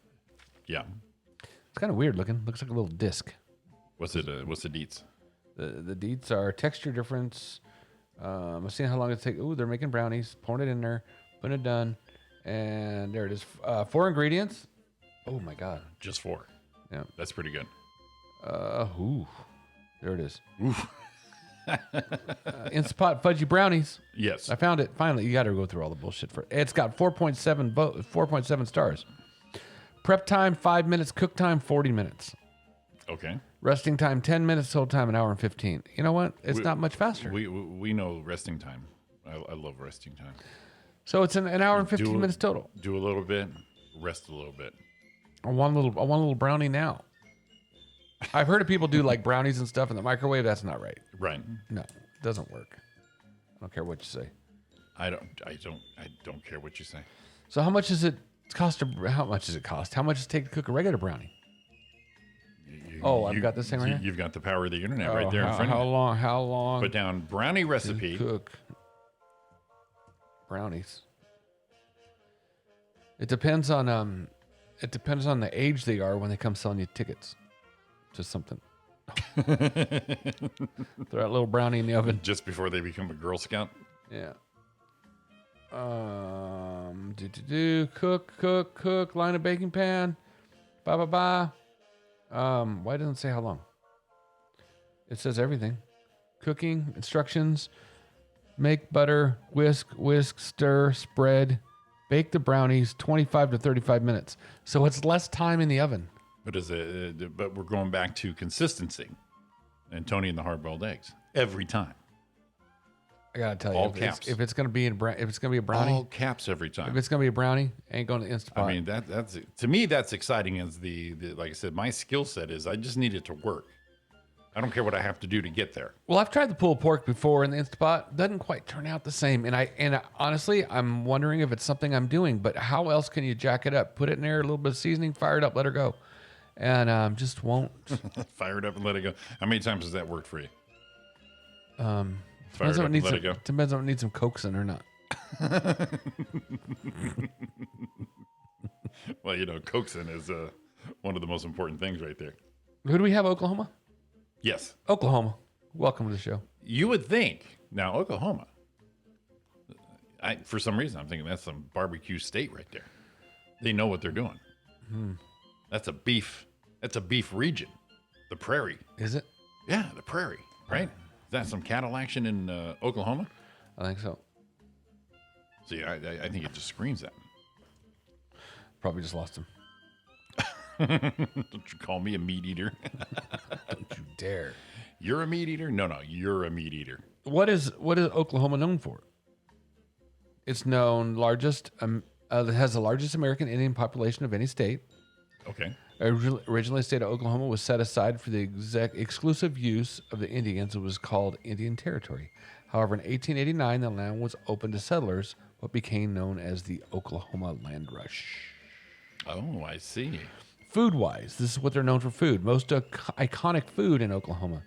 Yeah. It's kind of weird looking. Looks like a little disc. What's it? What's the deets? The deets are texture difference. I'm seeing how long it takes. Ooh, they're making brownies. Pouring it in there. Putting it done. And there it is. 4 ingredients. Oh my God. Just 4. Yeah. That's pretty good. Ooh. There it is. Instapot fudgy brownies. Yes. I found it. Finally, you got to go through all the bullshit for it. It's got 4.7 stars. Prep time 5 minutes. Cook time 40 minutes. Okay. Resting time 10 minutes. Hold time an hour and 15. You know what? It's not much faster. We know resting time. I love resting time. So it's an hour and 15 minutes total. Do a little bit, rest a little bit. I want a little brownie now. I've heard of people do like brownies and stuff in the microwave. That's not right. Right. No, it doesn't work. I don't care what you say. I don't care what you say. So how much does it cost? How much does it cost? How much does it take to cook a regular brownie? I've got this thing right here. You've got the power of the internet right there in front How of you. long? How long? Put down brownie recipe. Cook brownies. It depends on the age they are when they come selling you tickets. Just something. Throw that little brownie in the oven. Just before they become a Girl Scout. Yeah. Cook. Line a baking pan. Why doesn't it say how long? It says everything. Cooking instructions. Make butter, whisk, stir, spread. Bake the brownies 25 to 35 minutes. So it's less time in the oven. But we're going back to consistency. And Tony and the hard-boiled eggs every time. I gotta tell you, All caps. if it's gonna be a brownie, All caps every time. if it's gonna be a brownie, ain't going to Instapot. I mean, that's to me, that's exciting. As the like I said, my skill set is I just need it to work. I don't care what I have to do to get there. Well, I've tried the pulled pork before in the Instapot. Doesn't quite turn out the same. And honestly, I'm wondering if it's something I'm doing. But how else can you jack it up? Put it in there, a little bit of seasoning, fire it up, let her go, and just won't. Fire it up and let it go. How many times has that worked for you? Fire Depends it on up it and needs let some, it go. depends on it needs some coaxing or not. Well, coaxing is one of the most important things right there. Who do we have? Oklahoma. Yes. Oklahoma. Welcome to the show. You would think. Now, Oklahoma, for some reason, I'm thinking that's some barbecue state right there. They know what they're doing. That's a beef region. The prairie. Is it? Yeah, the prairie, right? Is that some cattle action in Oklahoma? I think so. See, I think it just screams that. Probably just lost him. Don't you call me a meat eater? Don't you dare. You're a meat eater? No, you're a meat eater. What is Oklahoma known for? It's known largest. It has the largest American Indian population of any state. Okay. Originally, the state of Oklahoma was set aside for the exclusive use of the Indians. It was called Indian Territory. However, in 1889, the land was opened to settlers, what became known as the Oklahoma Land Rush. Oh, I see. Food-wise, this is what they're known for food. Most iconic food in Oklahoma.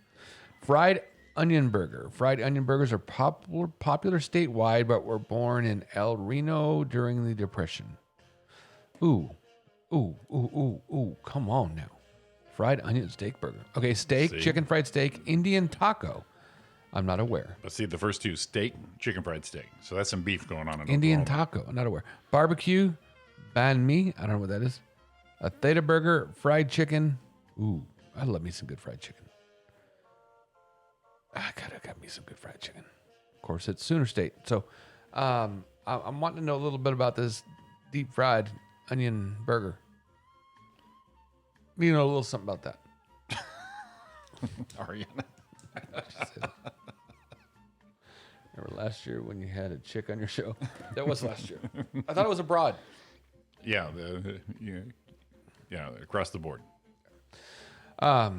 Fried onion burger. Fried onion burgers are popular statewide, but were born in El Reno during the Depression. Ooh, come on now. Fried onion steak burger. Okay, steak, See? chicken fried steak, Indian taco. I'm not aware. Let's see, the first two, steak, chicken fried steak. So that's some beef going on in Indian Oklahoma. taco, I'm not aware. Barbecue, banh mi, I don't know what that is. A theta burger, fried chicken. Ooh, I love me some good fried chicken. some good fried chicken. Of course, it's Sooner State. So I'm wanting to know a little bit about this deep fried onion burger. You know a little something about that. Are you? Remember last year when you had a chick on your show? That was last year. I thought it was abroad. Yeah, across the board. I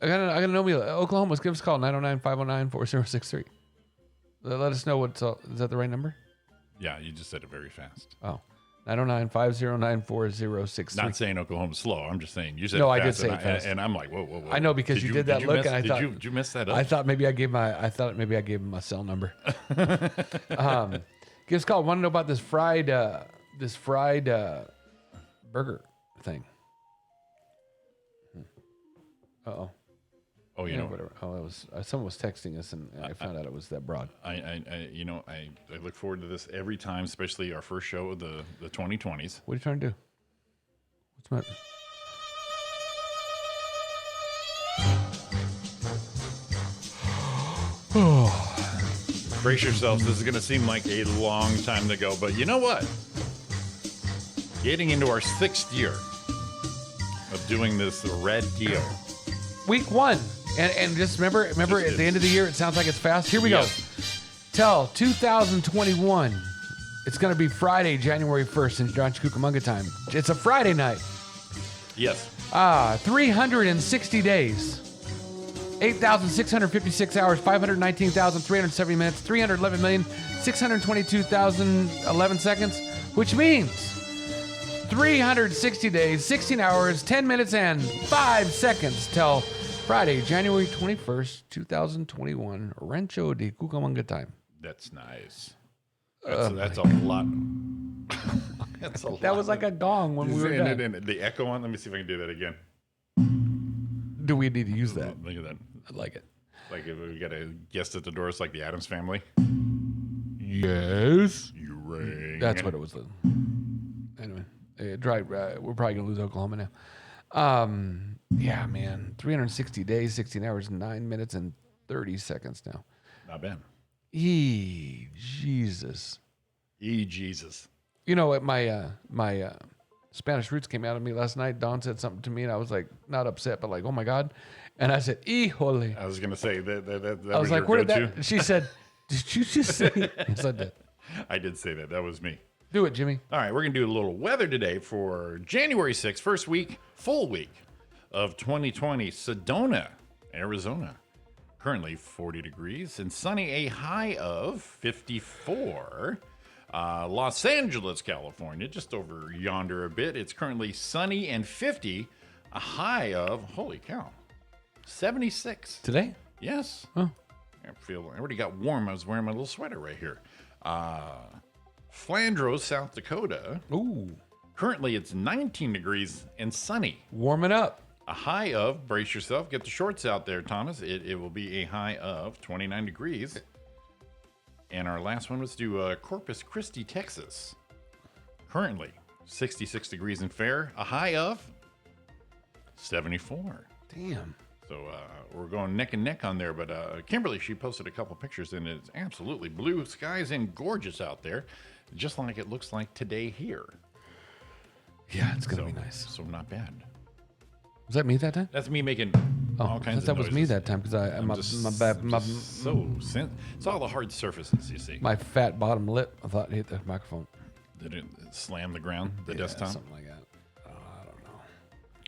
gotta know me. Oklahoma, give us a call 909-509-4063. Let us know is that the right number? Yeah, you just said it very fast. Oh. 909-509-4063. Not saying Oklahoma's slow. I'm just saying you said No, it fast, I did say and it fast. and I'm like, whoa. I know because you did that look, and I thought did you mess that up? I thought maybe I gave him my cell number. Give us a call. Want to know about this fried burger thing? Uh-oh. Oh, you know, whatever. Oh, it was someone was texting us, and I found out it was that broad. I look forward to this every time, especially our first show of the 2020s. What are you trying to do? What's my? Brace yourselves. This is going to seem like a long time to go, but you know what? Getting into our 6th year of doing this red deal. Week 1. And just remember at the end of the year, it sounds like it's fast. Here we go. Till 2021. It's going to be Friday, January 1st in John Cucamonga time. It's a Friday night. Yes. 360 days. 8,656 hours, 519,370 minutes, 311,622,011 seconds, which means 360 days, 16 hours, 10 minutes, and 5 seconds till Friday, January 21st, 2021, Rancho de Cucamonga time. That's nice. That's a lot. That's a lot. That was like a gong when we were done. And the echo on. Let me see if I can do that again. Do we need to use that? Look at that. I like it. Like if we got a guest at the door, it's like the Addams Family. Yes. You ring. That's what it was. Anyway, we're probably going to lose Oklahoma now. Yeah, man. 360 days, 16 hours, 9 minutes, and 30 seconds now. Not bad. Jesus. Jesus. You know what? My Spanish roots came out of me last night. Dawn said something to me, and I was like, not upset, but like, oh my God. And I said, híjole. I was going to say that I was like, your where did go-to. that? She said, did you just say? Yes, I did. I did say that. That was me. Do it, Jimmy. All right, we're going to do a little weather today for January 6th, first week, full week of 2020. Sedona, Arizona. Currently 40 degrees and sunny, a high of 54. Los Angeles, California, just over yonder a bit. It's currently sunny and 50, a high of, holy cow, 76. Today? Yes. Oh. I already got warm. I was wearing my little sweater right here. Flandreau, South Dakota. Ooh. Currently, it's 19 degrees and sunny. Warming up. A high of, brace yourself, get the shorts out there, Thomas. It will be a high of 29 degrees. And our last one was to Corpus Christi, Texas. Currently, 66 degrees and fair. A high of 74. Damn. So we're going neck and neck on there. But Kimberly, she posted a couple pictures, and it's absolutely blue skies and gorgeous out there, just like it looks like today here. Yeah, it's going to be nice. So not bad. Was that me that time? That's me making Oh, all I kinds thought that of was noises. me that time because It's all the hard surfaces, you see. my fat bottom lip, I thought hit the microphone. Did it slam the ground, the desktop? Something like that. I don't know.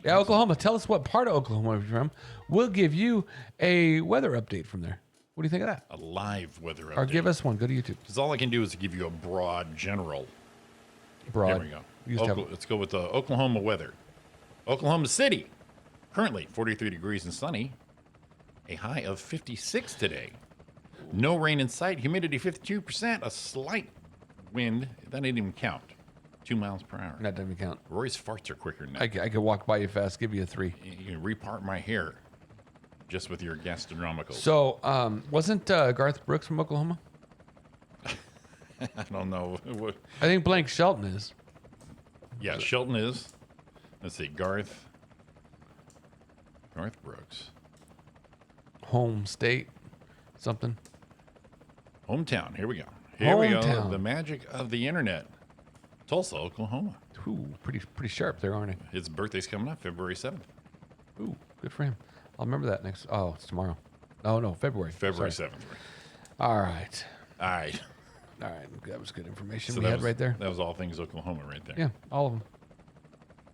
Yeah, Oklahoma. Tell us what part of Oklahoma you're from. We'll give you a weather update from there. What do you think of that? A live weather update. Or give us one. Go to YouTube. Because all I can do is give you a broad general. Broad. There we go. You just have- Let's go with the Oklahoma weather. Oklahoma City, currently 43 degrees and sunny. A high of 56 today. No rain in sight. Humidity 52%. A slight wind. That didn't even count. 2 miles per hour. That doesn't count. Roy's farts are quicker than that. I could walk by you fast. Give you a 3. You can repart my hair just with your gastronomical. So, wasn't Garth Brooks from Oklahoma? I don't know. I think Blank Shelton is. Yeah, Shelton is. Let's see. Garth Brooks. Home state. something. Hometown. Here we go. Here we go. Hometown. The magic of the internet. Tulsa, Oklahoma. Ooh, pretty sharp there, aren't they? His birthday's coming up, February 7th. Ooh, good for him. I'll remember that next. Oh, it's tomorrow. Oh no, February. February Sorry. 7th. All right. All right. All right. That was good information So we that had was, right there. That was all things Oklahoma right there. Yeah, all of them.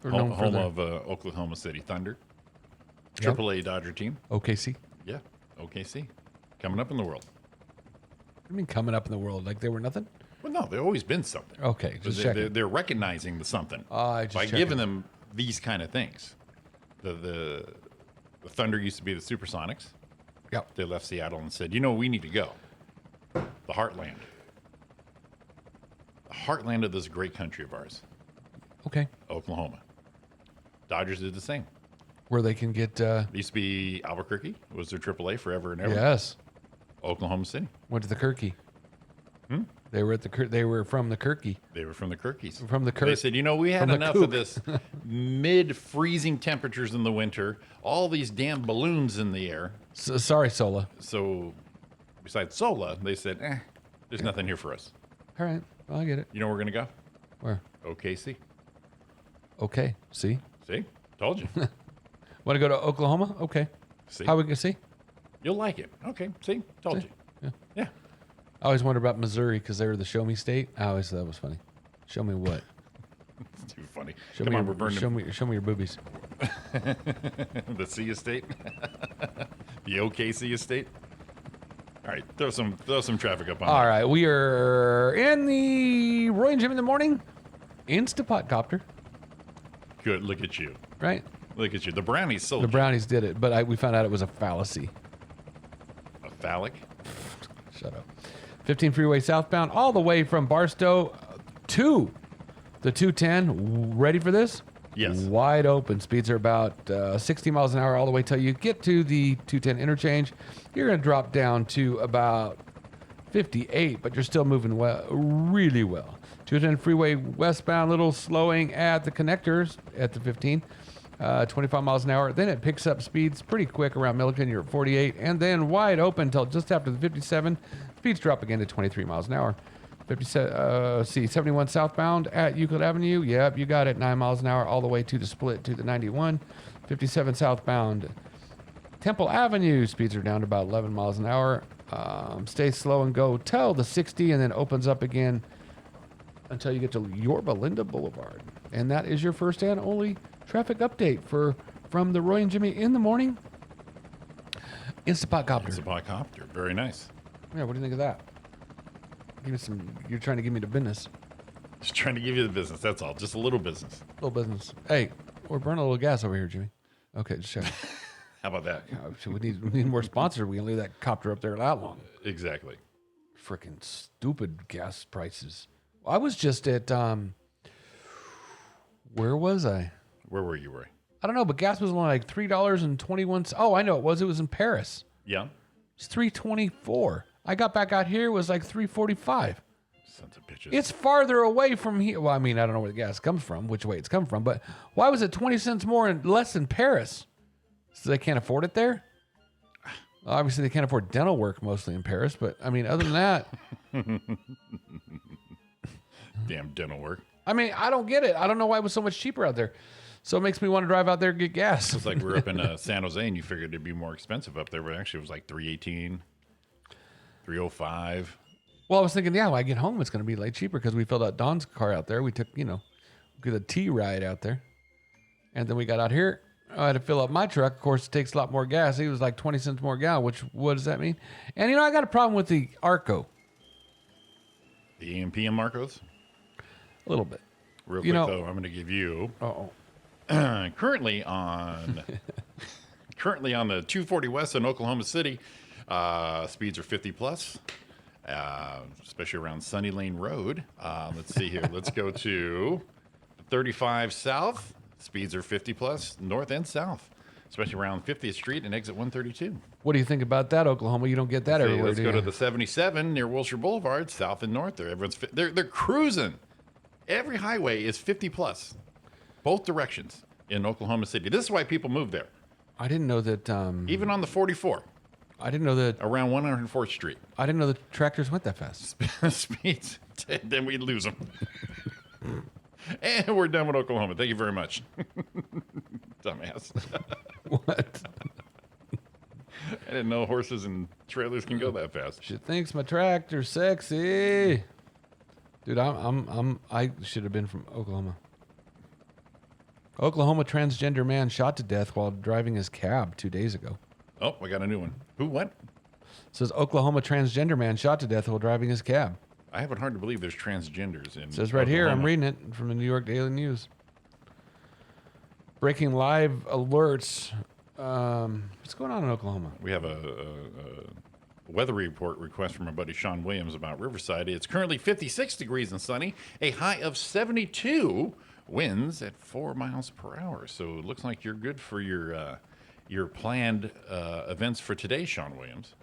They're Home, known for home their- of Oklahoma City Thunder. Yep. AAA Dodger team. OKC. Yeah. OKC. Coming up in the world. I mean, coming up in the world like they were nothing. Well, no, they've always been something. Okay, But just they- checking. they're recognizing the something Just by checking. giving them these kind of things. The Thunder used to be the Supersonics. Yep. They left Seattle and said, you know, we need to go. The heartland. The heartland of this great country of ours, Okay. Oklahoma. Dodgers did the same. Where they can get. It used to be Albuquerque. It was their AAA forever and ever. Yes. Oklahoma City. Went to the Kirky. They were at the. They were from the Kirky. They were from the Kirkies. From the They Kirk. said, you know, we had from the enough Kook." of this mid-freezing temperatures in the winter, all these damn balloons in the air. Sorry, Sola. So besides Sola, they said, there's nothing here for us. All right. Well, I get it. You know where we're going to go? Where? OKC. Okay. See. See? Told you. Want to go to Oklahoma? Okay. See? How we can see? You'll like it. Okay. See? Told See? you. Yeah. I always wonder about Missouri because they were the show me state. I always thought that was funny. Show me what? It's too funny. Show Come me on, your, we're burning show me your boobies. the C estate. The OKC estate. All right. Throw some traffic up on All that. right, we are in the Roy and Jim in the morning Instapot copter, Good. Look at you. right? Look at you. The brownies sold The you. brownies did it, but we found out it was a fallacy. A phallic. Shut up. 15 freeway southbound, all the way from Barstow to the 210. Ready for this? Yes. Wide open. Speeds are about 60 miles an hour all the way till you get to the 210 interchange. You're going to drop down to about 58, but you're still moving well, really well. 210 freeway westbound, little slowing at the connectors at the 15. 25 miles an hour. Then it picks up speeds pretty quick around Milliken. You're at 48, and then wide open until just after the 57. Speeds drop again to 23 miles an hour. 71 southbound at Euclid Avenue. Yep, you got it. 9 miles an hour all the way to the split to the 91. 57 southbound Temple Avenue. Speeds are down to about 11 miles an hour. Stay slow and go till the 60, and then opens up again until you get to Yorba Linda Boulevard. And that is your first and only traffic update from the Roy and Jimmy in the morning Instapot copter. It's a podcopter. Very nice. Yeah, what do you think of that? Give me some. You're trying to give me the business, Just trying to give you the business. That's all. Just a little business. little business. Hey, we're burning a little gas over here, Jimmy. Okay, just check. How about that? So we need more sponsors. We can leave that copter up there that long. Exactly. Freaking stupid gas prices. I was just at where was I? Where were you, Roy? I don't know, but gas was only like $3.21. Oh, I know it was. It was in Paris. Yeah. It's $3.24. I got back out here. It was like $3.45. Sons of bitches. It's farther away from here. Well, I mean, I don't know where the gas comes from, which way it's come from, but why was it 20 cents more and less in Paris? So they can't afford it there? Obviously, they can't afford dental work mostly in Paris, but I mean, other than that, Damn dental work. I mean, I don't get it. I don't know why it was so much cheaper out there. So it makes me want to drive out there and get gas. It's like we're up in San Jose and you figured it'd be more expensive up there, but actually it was like $3.18, $3.05. Well, I was thinking, yeah, when I get home, it's going to be like cheaper because we filled out Don's car out there. We took, we did a T ride out there. And then we got out here. I had to fill up my truck. Of course, it takes a lot more gas. It was like 20 cents more a gallon, which, what does that mean? And, I got a problem with the Arco The EMP in Marcos. a little bit. Real quick, though, I'm going to give you currently on the 240 West in Oklahoma City, speeds are 50 plus, especially around Sunny Lane Road. Let's see here. Let's go to 35 South. Speeds are 50 plus, north and south, especially around 50th Street and exit 132. What do you think about that, Oklahoma? You don't get that everywhere, Let's do go you? to the 77 near Wilshire Boulevard, south and north. There, they're cruising. Every highway is 50 plus, both directions in Oklahoma City. This is why people move there. I didn't know that. Even on the 44. I didn't know that. around 104th Street. I didn't know the tractors went that fast. Speeds, then we lose them. And we're done with Oklahoma. Thank you very much. Dumbass. What? I didn't know horses and trailers can go that fast. She thinks my tractor's sexy. Dude, I should have been from Oklahoma. Oklahoma transgender man shot to death while driving his cab 2 days ago. Oh, I got a new one. Who? What? Says Oklahoma transgender man shot to death while driving his cab. I have it hard to believe there's transgenders in. It says right here, I'm Oklahoma. reading it from the New York Daily News. Breaking live alerts. What's going on in Oklahoma? We have a weather report request from our buddy Sean Williams about Riverside. It's currently 56 degrees and sunny, a high of 72, winds at 4 miles per hour. So it looks like you're good for your planned events for today, Sean Williams.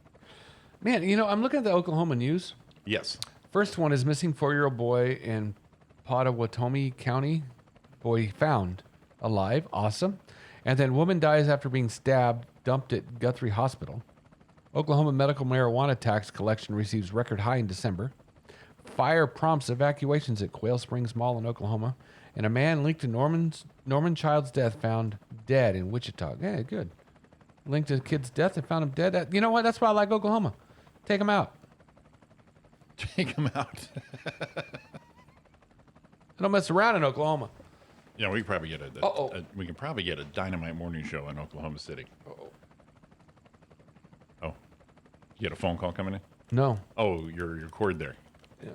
Man, you know, I'm looking at the Oklahoma news. Yes. First one is missing 4-year-old boy in Pottawatomie County. Boy found alive. Awesome. And then woman dies after being stabbed, dumped at Guthrie Hospital. Oklahoma medical marijuana tax collection receives record high in December. Fire prompts evacuations at Quail Springs Mall in Oklahoma. And a man linked to Norman Child's death found dead in Wichita. Yeah, good. Linked to the kid's death and found him dead. You know what? That's why I like Oklahoma. Take him out. Take them out. I don't mess around in Oklahoma. Yeah, we could probably get Uh-oh. we can probably get a dynamite morning show in Oklahoma City. Oh, you got a phone call coming in? No. Oh, your cord there. Yeah.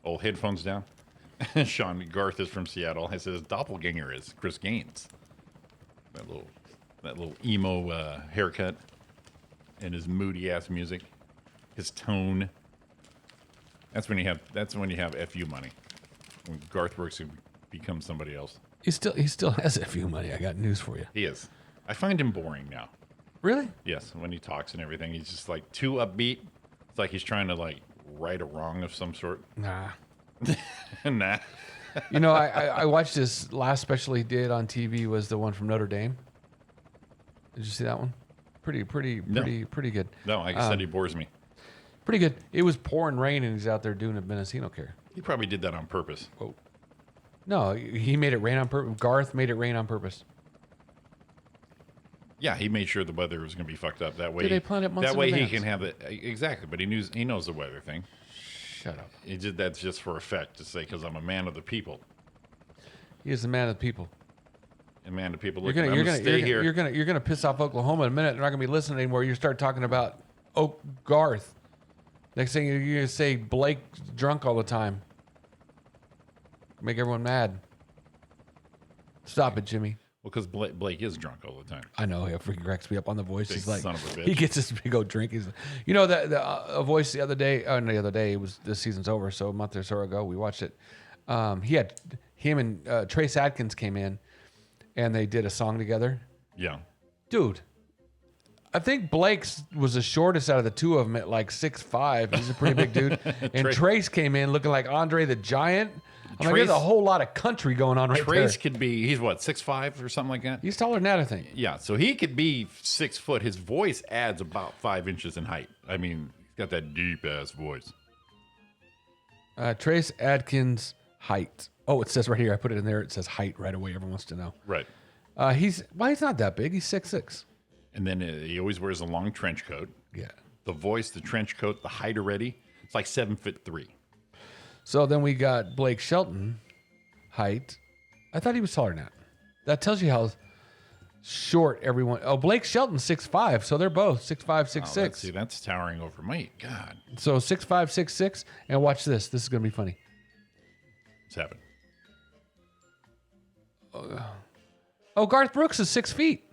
Oh, headphones down. Sean Garth is from Seattle. He says doppelganger is Chris Gaines. That little emo haircut and his moody ass music, his tone. That's when you have FU money. When Garth Brooks becomes somebody else. He still has a few money. I got news for you. He is. I find him boring now. Really? Yes, when he talks and everything, he's just like too upbeat. It's like he's trying to like right a wrong of some sort. Nah. Nah. You know, I watched this last special he did on TV was the one from Notre Dame. Did you see that one? Pretty good. No, like I said, he bores me. Pretty good. It was pouring rain and he's out there doing a Mendocino care. He probably did that on purpose. Oh. No, he made it rain on purpose. Garth made it rain on purpose. Yeah, he made sure the weather was going to be fucked up. That way, Did they plan it months that in way advance? he can have it exactly. But he knows the weather thing. Shut up. That's just for effect to say because I'm a man of the people. He is the man of the people. A man of the people. You're Look, gonna stay here. you're gonna piss off Oklahoma in a minute. They're not gonna be listening anymore. You start talking about Garth. Next thing you're gonna say Blake's drunk all the time. Make everyone mad. Stop it, Jimmy. Well, because Blake is drunk all the time. I know. He freaking cracks me up on the voice. Big He's like, son of a bitch. he gets this big old drink. He's, you know, a voice the other day. It was this season's over, so a month or so ago we watched it. Him and Trace Adkins came in, and they did a song together. Yeah. Dude, I think Blake's was the shortest out of the two of them at like 6'5". He's a pretty big dude. And Trace came in looking like Andre the Giant. I'm like, there's a whole lot of country going on right Trace there. could be, he's what, 6'5" or something like that? He's taller than that, I think. Yeah, so he could be 6 foot. His voice adds about 5 inches in height. I mean, he's got that deep ass voice. Trace Adkins height. Oh, it says right here. I put it in there. It says height right away. Everyone wants to know. Right. He's not that big. He's 6'6". And then he always wears a long trench coat. Yeah. The voice, the trench coat, the height already. It's like 7'3". So then we got Blake Shelton height. I thought he was taller than that. That tells you how short everyone. Oh, Blake Shelton's 6'5", so they're both 6'5", 6'6". See, that's towering over me. God, So 6'5", 6'6", and watch this. This is gonna be funny. what's happening? Oh, Garth Brooks is 6 feet.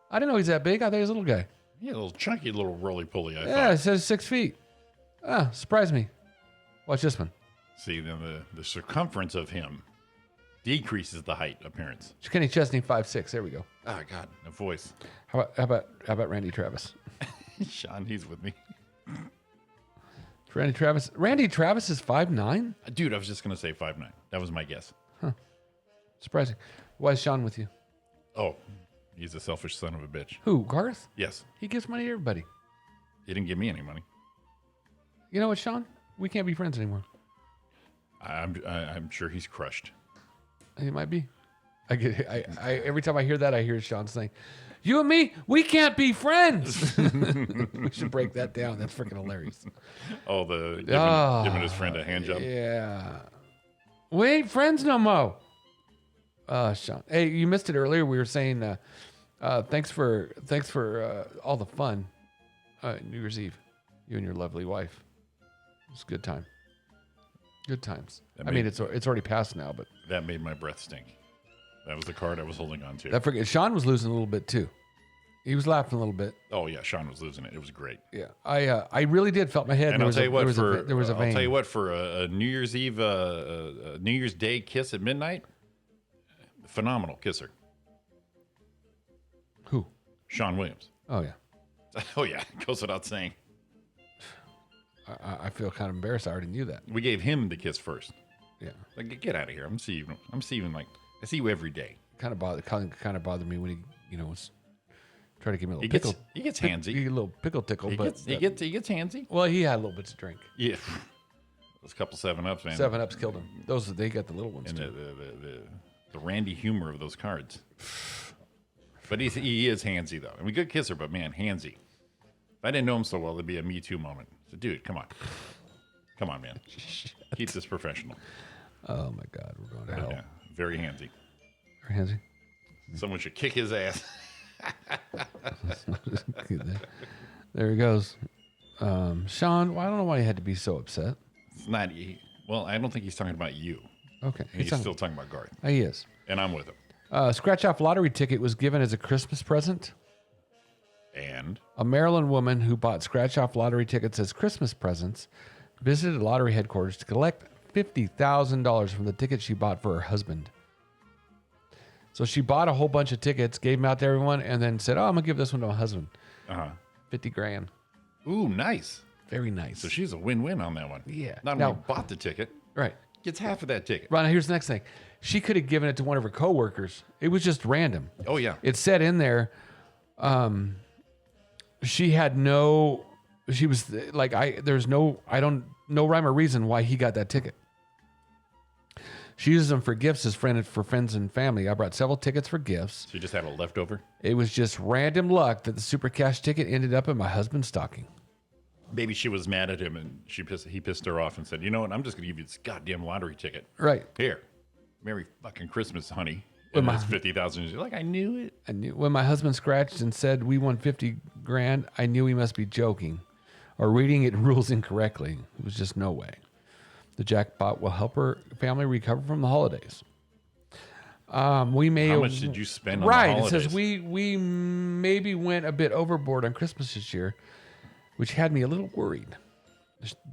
I didn't know he's that big. I thought he was a little guy. Yeah, a little chunky, little roly-poly, I Yeah, it thought. says 6 feet. Ah, surprised me. Watch this one. See, then the circumference of him decreases the height appearance. Kenny Chesney 5'6". There we go. Oh, God, the voice. How about Randy Travis? Sean, he's with me. Randy Travis. Randy Travis is 5'9". Dude, I was just going to say 5'9". That was my guess. Surprising. Why is Sean with you? Oh, he's a selfish son of a bitch. Who? Garth? Yes. He gives money to everybody. He didn't give me any money. You know what, Sean? We can't be friends anymore. I'm sure he's crushed. He might be. I every time I hear that, I hear Sean saying, "You and me, we can't be friends." We should break that down. That's freaking hilarious. Oh, giving his friend a hand job. Yeah. We ain't friends no more. Sean. Hey, you missed it earlier. We were saying thanks for all the fun New Year's Eve. You and your lovely wife. It was a good time. Good times. I mean, it's already passed now, but That made my breath stink. That was the card I was holding on to. I forget. Sean was losing a little bit too. He was laughing a little bit. Oh yeah, Sean was losing it. It was great. Yeah, I really did felt my head. And I'll tell you what, there was a vein. I'll tell you what, for a New Year's Eve, New Year's Day kiss at midnight, phenomenal kisser. Who? Sean Williams. Oh yeah. Oh yeah, goes without saying. I feel kind of embarrassed. I already knew that. We gave him the kiss first. Yeah. Like, get out of here. I'm seeing like I see you every day. Kind of bothered me when he was trying to give me a little He pickle. gets handsy. A little pickle tickle, He but gets handsy. well, he had a little bit to drink. Yeah. Those couple 7-Ups, man. 7-Ups killed him. They got the little ones And too. the randy humor of those cards. But he is handsy though. I mean, good kisser, but man, handsy. If I didn't know him so well, it'd be a Me Too moment. So, dude, come on, man. Keep this professional. Oh my God, we're going to hell. Yeah, very handsy. Very handsy. Someone should kick his ass. There he goes. Sean, well, I don't know why you had to be so upset. It's not. Well, I don't think he's talking about you. Okay, He's still talking about Garth, he is. and I'm with him. Scratch off lottery ticket was given as a Christmas present. And A Maryland woman who bought scratch off lottery tickets as Christmas presents visited lottery headquarters to collect $50,000 from the tickets she bought for her husband. So she bought a whole bunch of tickets, gave them out to everyone, and then said, "Oh, I'm gonna give this one to my husband." $50,000. ooh, nice. Very nice. So she's a win-win on that one. Yeah. Not Now- only bought the ticket, right. gets half of that ticket. Right. Now here's the next thing. She could have given it to one of her coworkers. It was just random. Oh yeah. It said in there, she had no. She was like, there's no rhyme or reason why he got that ticket. She uses them for gifts for friends and family. I brought several tickets for gifts. So you just had a leftover. It was just random luck that the super cash ticket ended up in my husband's stocking. Maybe she was mad at him and he pissed her off and said, "You know what? I'm just going to give you this goddamn lottery ticket. Right. Here. Merry fucking Christmas, honey." Well, And it's 50,000. She's like, "I knew it." I knew when my husband scratched and said we won $50,000, I knew he must be joking or reading it rules incorrectly. It was just no way. The jackpot will help her family recover from the holidays. We may How much did you spend on the right. It holidays? says we maybe went a bit overboard on Christmas this year, which had me a little worried.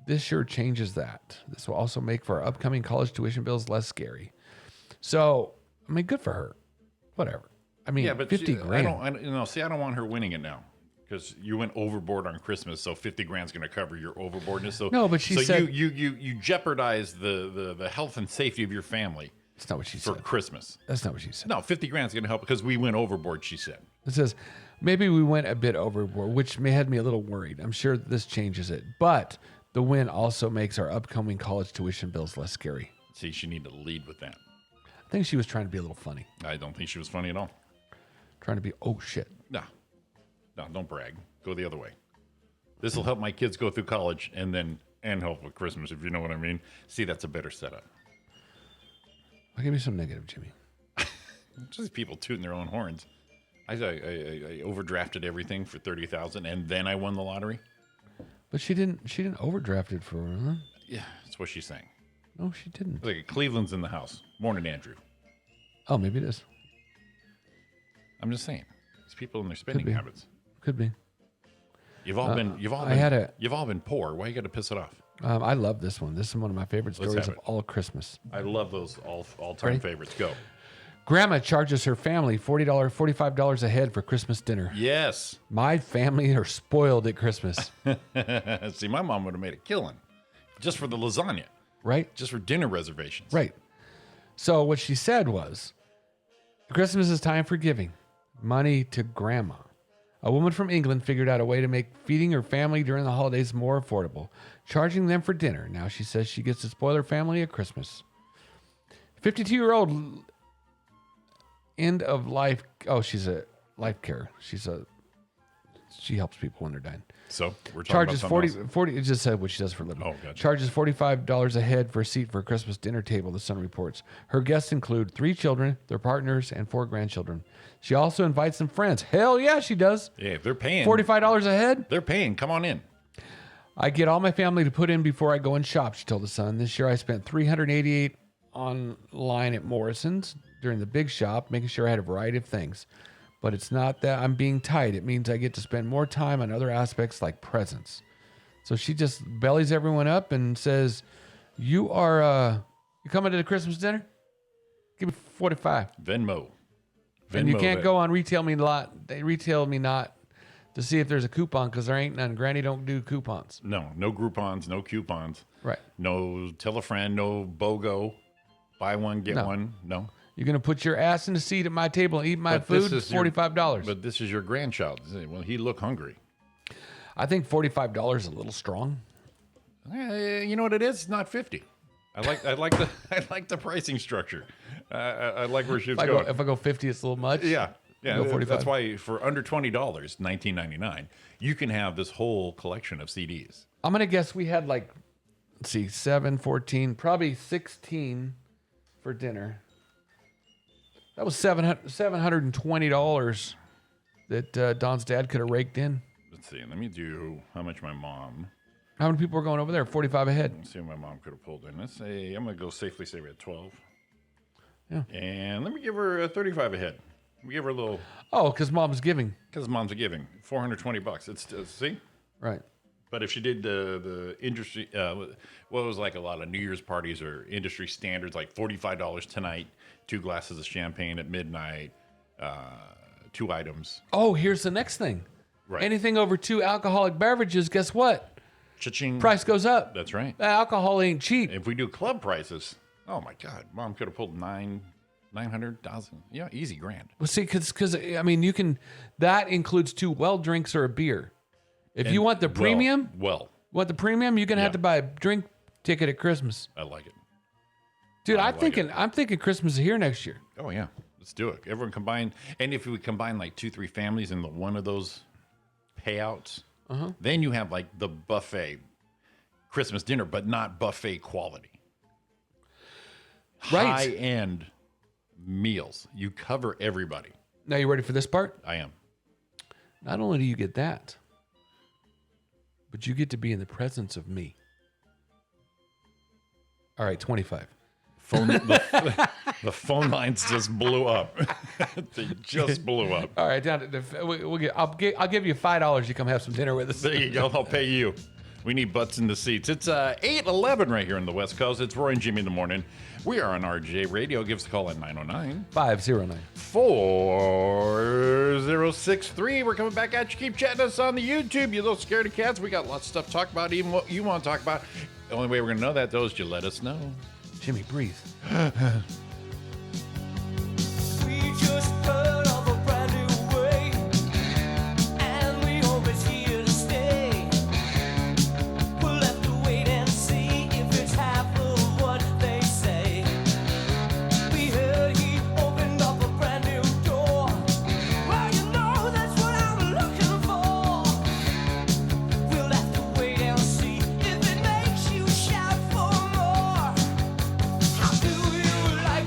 This sure changes that. This will also make for our upcoming college tuition bills less scary. So, I mean, good for her. Whatever. I mean, Yeah, but $50,000. I don't want her winning it now because you went overboard on Christmas, so $50,000 is going to cover your overboardness. So No, but she said- you jeopardize the health and safety of your family That's not what she for said. Christmas. That's not what she said. No, $50,000 is going to help because we went overboard. She said. It says maybe we went a bit overboard, which had me a little worried. I'm sure this changes it, but the win also makes our upcoming college tuition bills less scary. See, she needed to lead with that. I think she was trying to be a little funny, I don't think she was funny at all. trying to be oh shit. No, don't brag. Go the other way. This will help my kids go through college and help with Christmas, if you know what I mean. See, that's a better setup. I'll give you some negative, Jimmy. Just people tooting their own horns. I overdrafted everything for $30,000 and then I won the lottery. But she didn't overdraft it for her. Huh? Yeah, that's what she's saying. No, she didn't. Like Cleveland's in the house. Morning, Andrew. Oh, maybe it is. I'm just saying. These people and their spending be. habits. Could be. You've all been poor. Why you got to piss it off? I love this one. This is one of my favorite Let's stories have of it. all Christmas. I love those all-time Ready? favorites. Go. Grandma charges her family $45 a head for Christmas dinner. Yes. My family are spoiled at Christmas, See, my mom would have made a killing just for the lasagna, right? just for dinner reservations. Right. So what she said was, Christmas is time for giving money to grandma. A woman from England figured out a way to make feeding her family during the holidays more affordable, charging them for dinner. Now she says she gets to spoil her family at Christmas. 52-year-old end of life. Oh, she's a life care. She helps people when they're dying. So we're talking Charges about 40, something else. 40. It just said what she does for a living. Oh, gotcha. Charges $45 a head for a seat for a Christmas dinner table, the Sun reports. Her guests include 3 children, their partners, and 4 grandchildren. She also invites some friends. Hell yeah, she does. Yeah, if they're paying. $45 a head. They're paying. Come on in. I get all my family to put in before I go and shop, she told the Sun. This year I spent $388 online at Morrison's during the big shop, making sure I had a variety of things. But it's not that I'm being tight. It means I get to spend more time on other aspects like presents. So she just bellies everyone up and says, you coming to the Christmas dinner? Give me 45. Venmo. And you Venmo can't that. go on Retail Me Not to see if there's a coupon because there ain't none. Granny don't do coupons. No Groupons, no coupons. Right. No tell a friend, no BOGO. Buy one, get No. one. No. You're going to put your ass in the seat at my table and eat my But this food, is your- $45. But this is your grandchild. Well, he look hungry. I think $45 is a little strong. You know what it is? It's not 50. I like the pricing structure. I like where she's going. If I go 50, it's a little much. Yeah. Go 45. That's why for under $20, $19.99, you can have this whole collection of CDs. I'm going to guess we had 7, 14, probably 16 for dinner. That was $720 that Don's dad could have raked in. Let's see. Let me do how much my mom. How many people were going over there? 45 ahead. Let's see what my mom could have pulled in. Let's say I'm gonna go safely say we had 12. Yeah. And let me give her a 35 ahead. We give her a little Oh, because mom's giving. because mom's a giving $420. It's see. Right. But if she did the industry, what was like a lot of New Year's parties or industry standards, like $45 tonight, 2 glasses of champagne at midnight, 2 items. Oh, here's the next thing. Right. Anything over 2 alcoholic beverages, guess what? Cha-ching. Price goes up. That's right. Alcohol ain't cheap. If we do club prices, oh my God, mom could have pulled 900,000. Yeah, easy grand. Well, see, because I mean, you can. That includes 2 well drinks or a beer. If you want the premium, well, you're gonna Yeah. have to buy a drink ticket at Christmas, I like it. dude. I I'm like thinking. I'm thinking Christmas is here next year. Oh yeah, let's do it. Everyone combine, and if we combine like 2-3 families in one of those payouts, then you have like the buffet Christmas dinner, but not buffet quality. Right. High end meals. You cover everybody. Now you ready for this part? I am. Not only do you get that, but you get to be in the presence of me. All right, 25. The phone lines just blew up. They just blew up. All right, down to I'll give you $5. You come have some dinner with us. There you go. I'll pay you. We need butts in the seats. It's 8:11 right here on the West Coast. It's Roy and Jimmy in the morning. We are on RJ Radio. Give us a call at 509. 909-4063. We're coming back at you. Keep chatting us on the YouTube. You little scaredy cats. We got lots of stuff to talk about, even what you want to talk about. The only way we're going to know that, though, is you let us know. Jimmy, breathe. We just heard of a brand new way, and we hope it's here to stay. We'll have to wait and see if it's half of what they say. We heard he opened up a brand new door. Well, you know that's what I'm looking for. We'll have to wait and see if it makes you shout for more. How do you like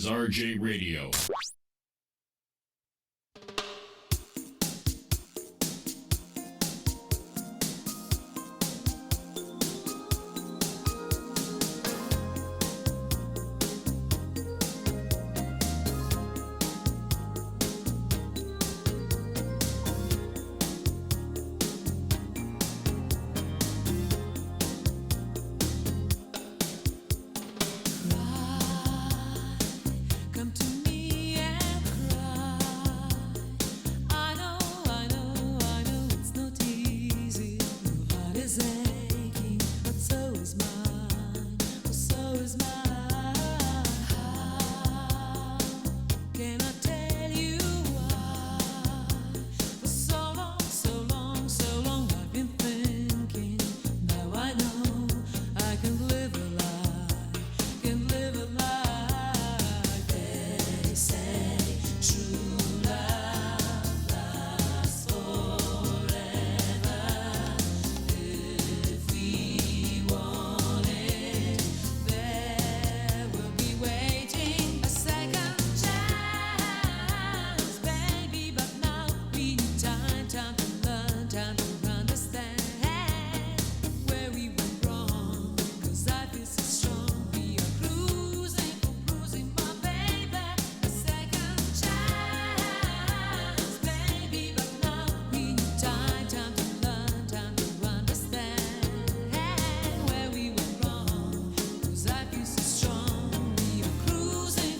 is RJ Radio. Come to me and cry. I know it's not easy. Your heart is aching, but so is mine. Oh, so is mine. How can I tell you why? For so long I've been thinking. Now I know I can live a lie, can live a lie. They say true love lasts forever. If we want it, there will be waiting a second chance, baby. But now we need time to learn, time to understand where we went wrong. 'Cause I feel so strong. We are cruising, my baby. A second chance, baby. But now we need time to learn, time to understand where we went wrong. 'Cause I feel so strong. We are cruising,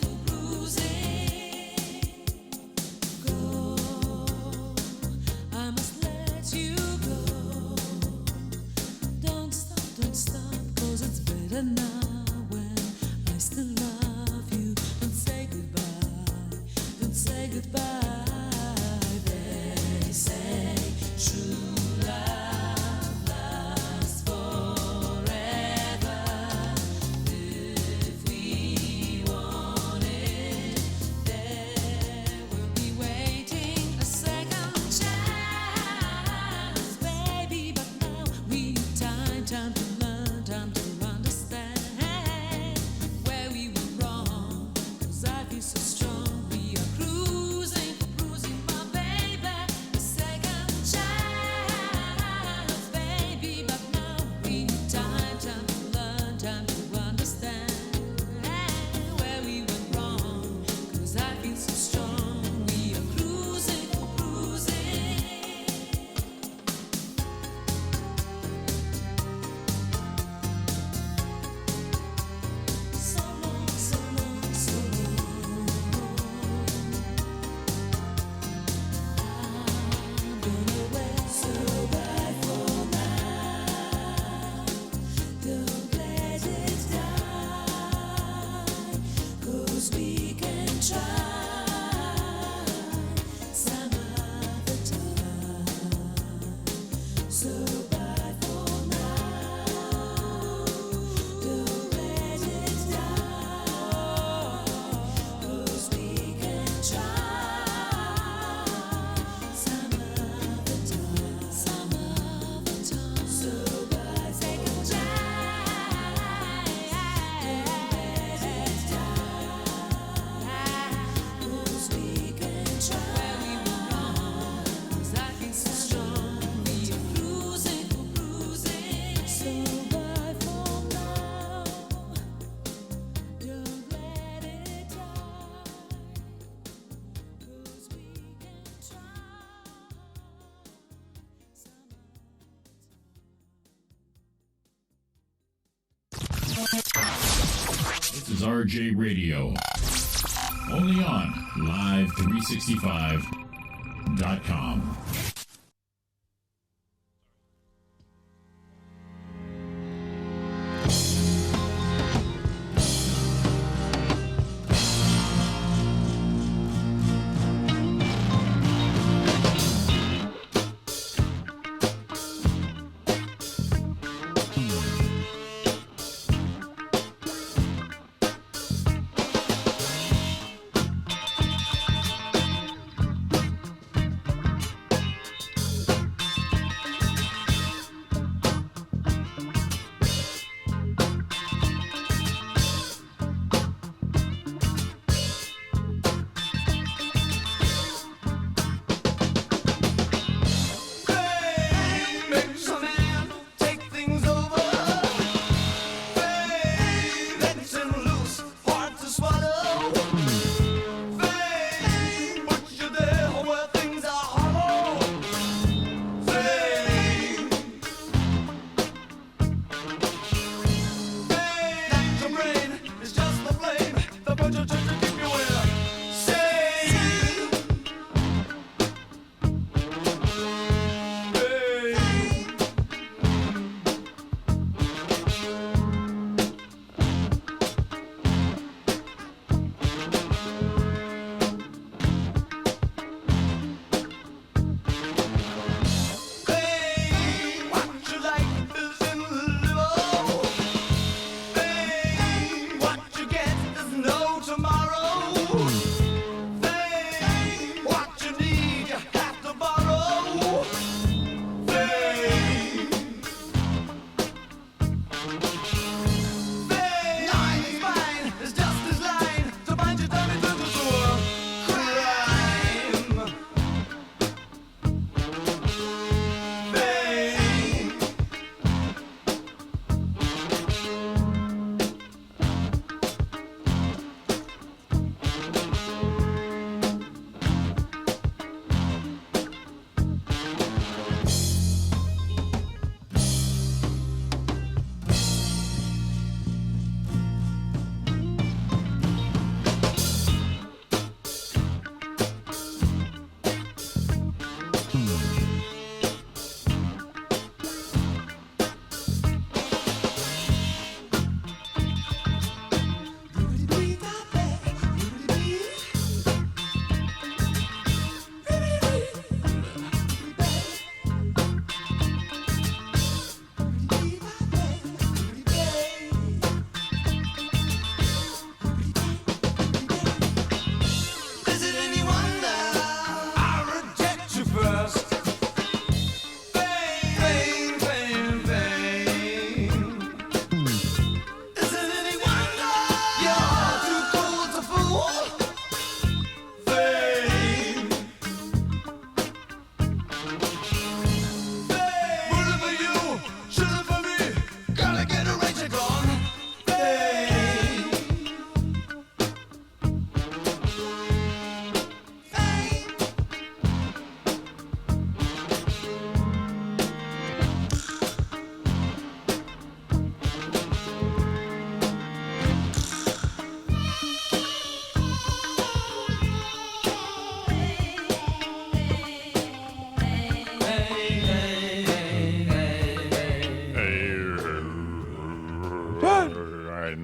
Go, I must let you go. Don't stop, 'cause it's better now when I still love you. Don't say goodbye, don't say goodbye. They say true love lasts forever. If we want it, there will be waiting a second chance, baby. But now we need time to learn, time to understand where we went wrong. 'Cause I feel so strong. We are cruising, my baby. A second chance, baby. But now we need time to learn, time to understand where we went wrong. 'Cause I feel so strong. We are cruising, So long, so long, so long. I'm gonna wait so bad for now. Don't let it die, 'cause we can try some other time. So bad for now. Don't let it die, 'cause we can try some other time. So bad, second try. Don't let it die, 'cause we can try. Where we went wrong, 'cause I feel so strong. We are cruising, so bad for now. Don't let it die, 'cause we can try some This is RJ Radio. Only on Live365.com.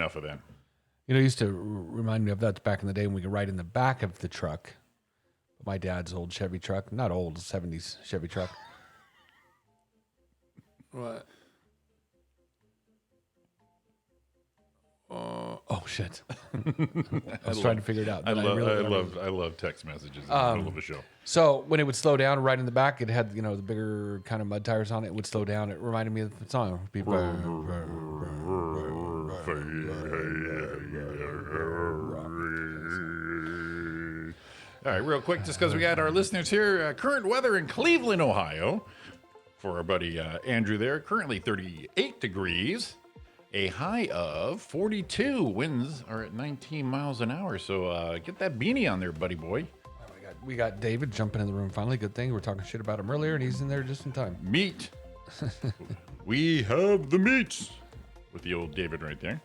enough of that. You know, it used to remind me of that back in the day when we could ride in the back of the truck. My dad's old Chevy truck. Not old, 70s Chevy truck. What? Oh, shit. I was trying to figure it out. I but love text messages in the middle of a show. So when it would slow down right in the back, it had, you know, the bigger kind of mud tires on it. It would slow down. It reminded me of the song. All right, real quick, just because we got our listeners here. Current weather in Cleveland, Ohio, for our buddy Andrew there. Currently 38 degrees, a high of 42. Winds are at 19 miles an hour. So get that beanie on there, buddy boy. We got David jumping in the room finally. Good thing. We were talking shit about him earlier, and he's in there just in time. Meat. We have the meat. With the old David right there.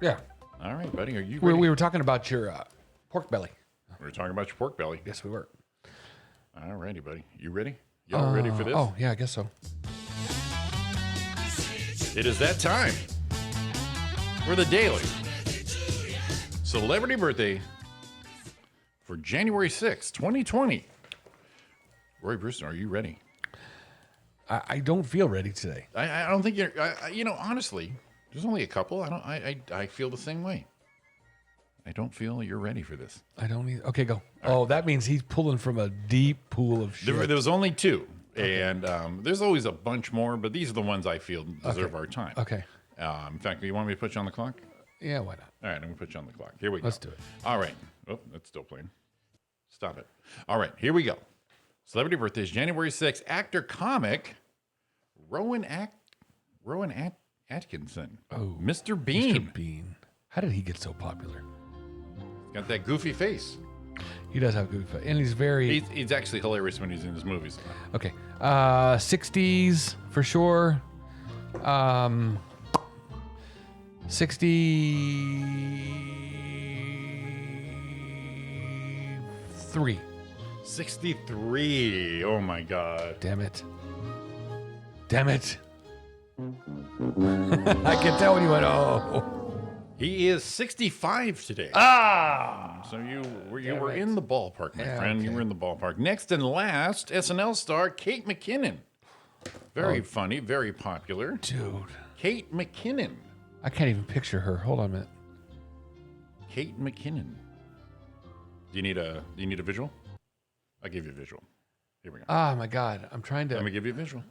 Yeah. All right, buddy. Are you ready? We were talking about your pork belly. We were talking about your pork belly. Yes, we were. All righty, buddy. You ready? Y'all ready for this? Oh, yeah, I guess so. It is that time for the daily celebrity birthday for January 6th, 2020. Roy Brewster, are you ready? I don't feel ready today. I don't think you're. You know, honestly, there's only a couple. I feel the same way. I don't feel you're ready for this. I don't either. Okay, go. Oh, that means he's pulling from a deep pool of shit. There was only two, and there's always a bunch more, but these are the ones I feel deserve our time. Okay. In fact, do you want me to put you on the clock? Yeah, why not? All right, I'm going to put you on the clock. Here we go. Let's do it. All right. Oh, that's still playing. Stop it. All right, here we go. Celebrity birthdays, January 6th. Actor, comic, Rowan Atkinson. Oh, Mr. Bean. Mr. Bean. How did he get so popular? Got that goofy face. He does have a good face. And he's very... He's actually hilarious when he's in his movies. Okay. 60s, for sure. 63. 63. Oh, my God. Damn it. Damn it. I can tell when you went, oh. He is 65 today. So you were in the ballpark, my friend. okay. You were in the ballpark. Next and last, SNL star Kate McKinnon. Very funny, very popular. Dude. Kate McKinnon. I can't even picture her. Hold on a minute. Kate McKinnon. Do you need a visual? I'll give you a visual. Here we go. Oh, my God. I'm trying to... Let me give you a visual.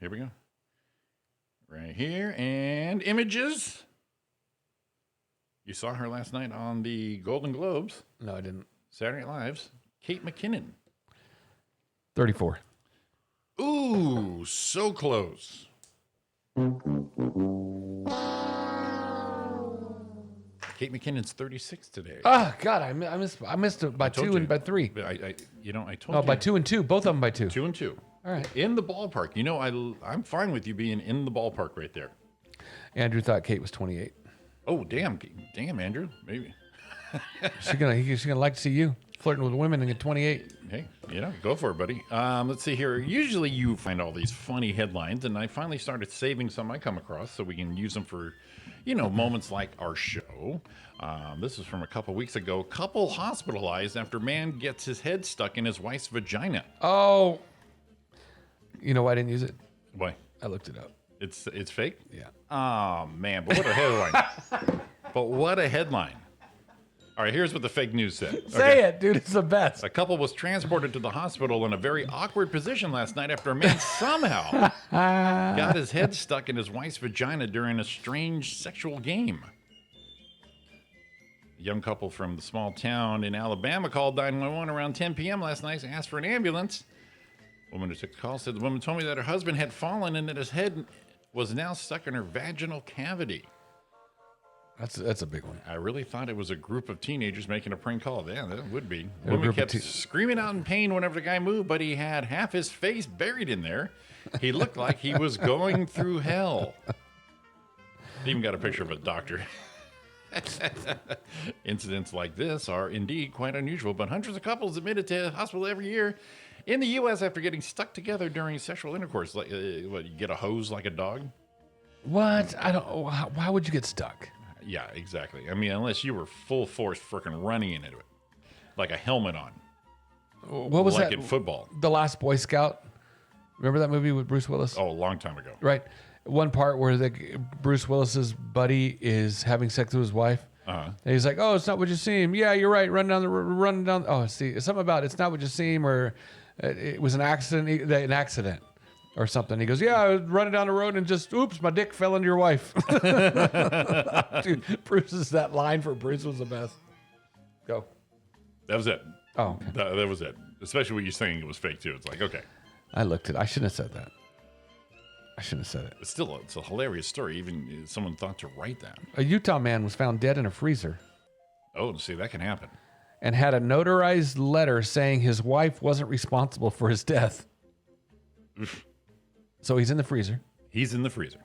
Here we go. Right here. And images. You saw her last night on the Golden Globes. No, I didn't. Saturday Night Live's Kate McKinnon. 34. Ooh, so close. Kate McKinnon's 36 today. Oh, God. I missed it by told 2 you. and by 3. But I told No, you. by 2 and 2. Both of them by 2. 2 and 2. All right. In the ballpark. You know, I'm fine with you being in the ballpark right there. Andrew thought Kate was 28. Oh, damn, Andrew. Maybe. She's gonna like to see you flirting with women and get 28. Hey, go for it, buddy. Let's see here. Usually you find all these funny headlines, and I finally started saving some I come across so we can use them for, moments like our show. This is from a couple weeks ago. Couple hospitalized after man gets his head stuck in his wife's vagina. Oh. You know why I didn't use it? Why? I looked it up. It's fake? Yeah. Oh, man, but what a headline. All right, here's what the fake news said. Say it, dude. It's the best. A couple was transported to the hospital in a very awkward position last night after a man somehow got his head stuck in his wife's vagina during a strange sexual game. A young couple from the small town in Alabama called 911 around 10 p.m. last night and asked for an ambulance. The woman who took the call said the woman told me that her husband had fallen and that his head was now stuck in her vaginal cavity. That's a big one. I really thought it was a group of teenagers making a prank call. Yeah, that would be. The A woman group of kept screaming out in pain whenever the guy moved, but he had half his face buried in there. He looked like he was going through hell. Even got a picture of a doctor. Incidents like this are indeed quite unusual, but hundreds of couples admitted to the hospital every year in the U.S. after getting stuck together during sexual intercourse. Like, you get a hose like a dog? What? I don't. Why would you get stuck? Yeah, exactly. I mean, unless you were full force freaking running into it, like a helmet on, What was like that? in football. The Last Boy Scout. Remember that movie with Bruce Willis? Oh, a long time ago. Right. One part where Bruce Willis's buddy is having sex with his wife. Uh-huh. And he's like, "Oh, it's not what you seem." Yeah, you're right. Run down. Oh, see, it's something about it's not what you seem, or it was an accident, or something. He goes, "Yeah, I was running down the road and just, oops, my dick fell into your wife." Dude, Bruce's that line for Bruce was the best. Go. That was it. Oh, okay. That was it. Especially when you're saying it was fake too. It's like, okay, I looked it. I shouldn't have said that. I shouldn't have said it. it's still it's a hilarious story. Even someone thought to write that. A Utah man was found dead in a freezer Oh, see, that can happen. and had a notarized letter saying his wife wasn't responsible for his death. So he's in the freezer, He's in the freezer.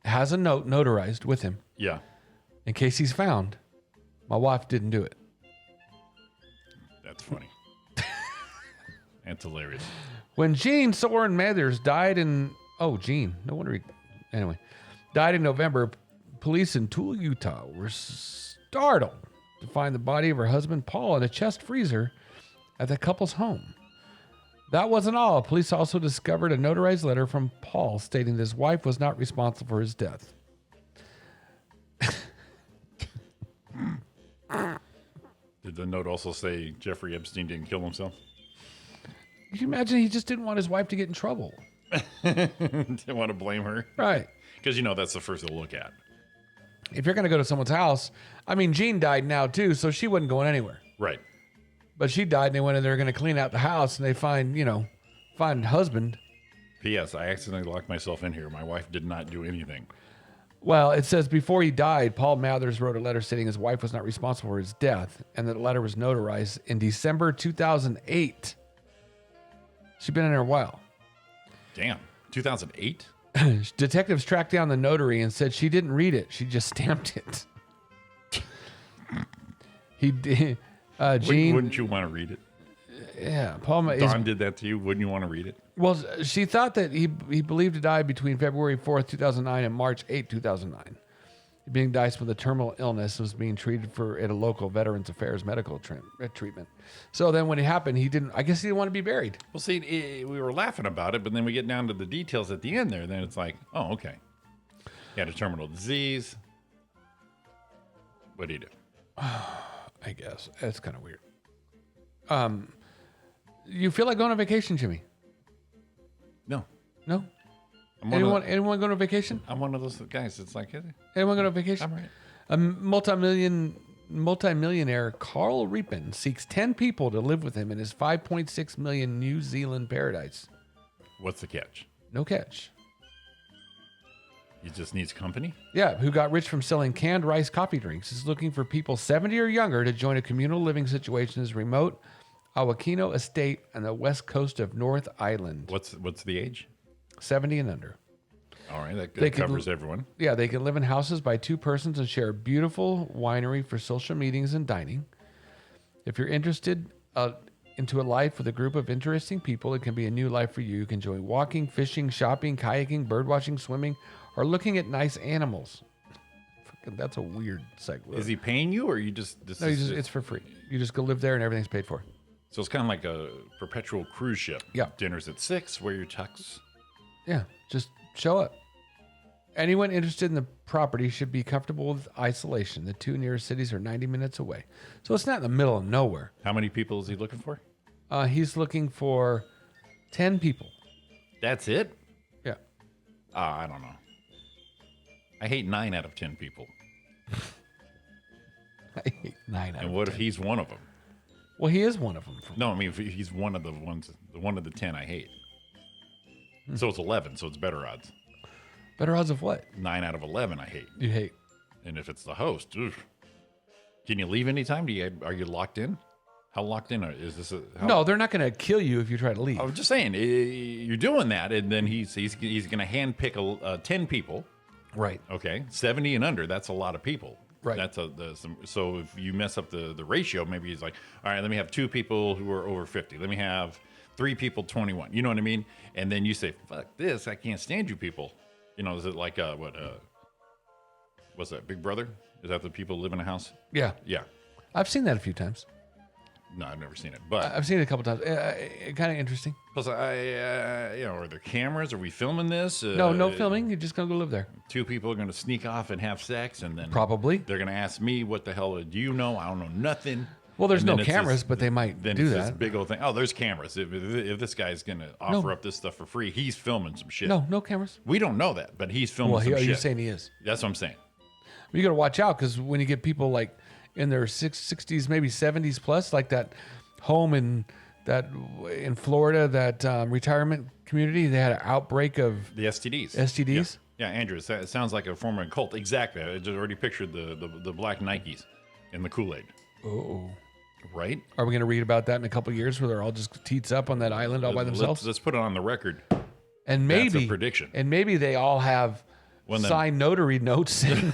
has a note notarized with him Yeah, in case he's found. My wife didn't do it. that's funny. That's hilarious. When Gene Soren Mathers died in Gene, no wonder died in November, police in Tooele, Utah were startled to find the body of her husband Paul in a chest freezer at the couple's home. That wasn't all. Police also discovered a notarized letter from Paul stating that his wife was not responsible for his death. Did the note also say Jeffrey Epstein didn't kill himself? Can you imagine he just didn't want his wife to get in trouble? Didn't want to blame her? Right. Because, that's the first to look at. If you're going to go to someone's house, I mean, Jean died now too, so she wasn't going anywhere. Right. But she died, and they went in there going to clean out the house, and they find husband. P.S. I accidentally locked myself in here. My wife did not do anything. Well, it says before he died, Paul Mathers wrote a letter stating his wife was not responsible for his death, and that the letter was notarized in December 2008. She'd been in there a while. Damn. 2008? Detectives tracked down the notary and said she didn't read it. She just stamped it. He did. Gene, Wouldn't you want to read it? yeah, Paul. Don did that to you. Wouldn't you want to read it? Well, she thought that he believed to die between February 4th, 2009 and March 8th, 2009. Being diagnosed with a terminal illness, was being treated at a local Veterans Affairs medical treatment. So then when it happened, I guess he didn't want to be buried. Well, see, we were laughing about it, but then we get down to the details at the end there. Then it's like, oh, okay. He had a terminal disease. What do you do? I guess. That's kind of weird. You feel like going on vacation, Jimmy? No. No? I'm Anyone going on vacation? I'm one of those guys. It's like, Anyone going on vacation? I'm right. A multimillionaire Carl Reapen seeks 10 people to live with him in his 5.6 million New Zealand paradise. What's the catch? No catch. He just needs company? Yeah, who got rich from selling canned rice coffee drinks, is looking for people 70 or younger to join a communal living situation in his remote Awakino estate on the west coast of North Island. What's the age? 70 and under. All right, that They can- covers everyone. Yeah, they can live in houses by two persons and share a beautiful winery for social meetings and dining. If you're interested into a life with a group of interesting people, it can be a new life for you. You can enjoy walking, fishing, shopping, kayaking, birdwatching, swimming, or looking at nice animals. Fucking, that's a weird segue. Is he paying you, or you just? No, it's for free. You just go live there and everything's paid for. So it's kind of like a perpetual cruise ship. Yeah. Dinner's at 6. Wear your tux. Yeah, just show up. Anyone interested in the property should be comfortable with isolation. The two nearest cities are 90 minutes away. So it's not in the middle of nowhere. How many people is he looking for? He's looking for 10 people. That's it? Yeah. I don't know. I hate 9 out of 10 people. I hate 9 out And of what 10. if he's one of them? Well, he is one of them. No, I mean, if he's one of the one of the 10 I hate. So it's 11, so it's better odds. Better odds of what? 9 out of 11 I hate. You hate. And if it's the host, oof. Can you leave anytime? Are you locked in? How locked in is this? No, they're not going to kill you if you try to leave. I was just saying, you're doing that, and then he's going to handpick 10 people. Right. Okay, 70 and under. That's a lot of people. Right. That's so if you mess up the ratio, maybe he's like, all right, let me have 2 people who are over 50. Let me have 3 people 21. You know what I mean? And then you say, fuck this, I can't stand you people. You know, is it like What's that? Big Brother? Is that the people live in a house? Yeah, Yeah. I've seen that a few times. No, I've never seen it. But I've seen it a couple times. Kind of interesting. plus, are there cameras? Are we filming this? No filming. You're just gonna go live there. Two people are going to sneak off and have sex, and then Probably. they're going to ask me, "What the hell do you know? I don't know nothing." Well, there's And no then it's cameras, but they might then do it's this that. big old thing. Oh, there's cameras. If this guy's going to offer up this stuff for free, he's filming some shit. No cameras. We don't know that, but he's filming Well, some are shit. you saying he is? That's what I'm saying. You got to watch out because when you get people like in their 60s, maybe 70s plus, like that home in Florida, that retirement community, they had an outbreak of The STDs. STDs. Yeah, Andrew, it sounds like a former cult. Exactly. I just already pictured the black Nikes in the Kool-Aid. Oh, Right? are we going to read about that in a couple of years where they're all just teats up on that island all by themselves? Let's put it on the record. And That's maybe a prediction. And maybe they all have When them- signed notary notes saying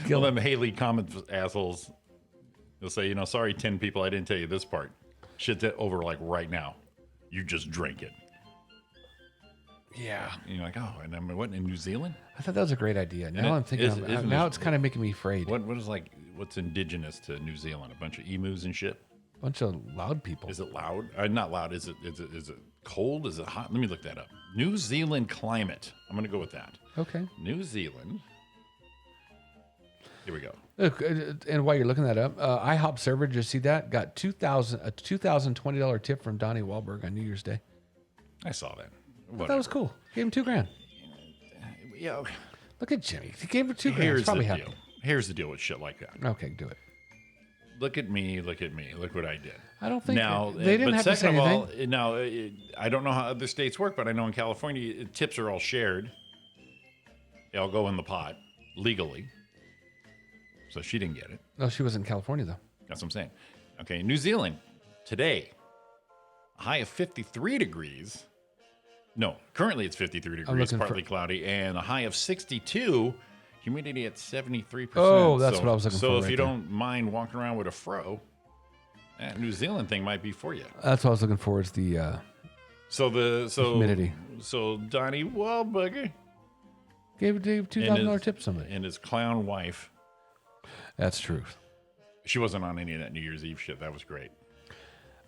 Well, them Haley comment assholes, they'll say, sorry, 10 people, I didn't tell you this part. Shit's over like right now. You just drink it. Yeah, And you're like, oh, and I'm what, in New Zealand? I thought that was a great idea. Now I'm thinking, now it's kind of making me afraid. What's indigenous to New Zealand? A bunch of emus and shit? Bunch of loud people. Is it loud? Not loud. Is it cold? Is it hot? Let me look that up. New Zealand climate. I'm going to go with that. Okay. New Zealand. Here we go. Look, and while you're looking that up, IHOP server, did you see that? Got a $2,020 tip from Donnie Wahlberg on New Year's Day. I saw that. That was cool. Gave him $2,000. Yeah. Look at Jimmy. He gave him $2,000. He's Here's the probably deal. happy. Here's the deal with shit like that. Okay, do it. Look at me. Look at me. Look what I did. I don't think Now, they didn't but have to say second of all, anything. now I don't know how other states work, but I know in California tips are all shared. They all go in the pot legally. So she didn't get it. No, she was in California though. That's what I'm saying. Okay, New Zealand today, a high of 53 degrees. No, currently it's 53 degrees, looking partly cloudy, and a high of 62. Humidity at 73%. Oh, that's what I was looking for So if right you there. don't mind walking around with a fro, that New Zealand thing might be for you. That's what I was looking for. Is the humidity. So Donnie Wahlberg gave $2,000 tip to somebody. and his clown wife. That's truth. She wasn't on any of that New Year's Eve shit. That was great.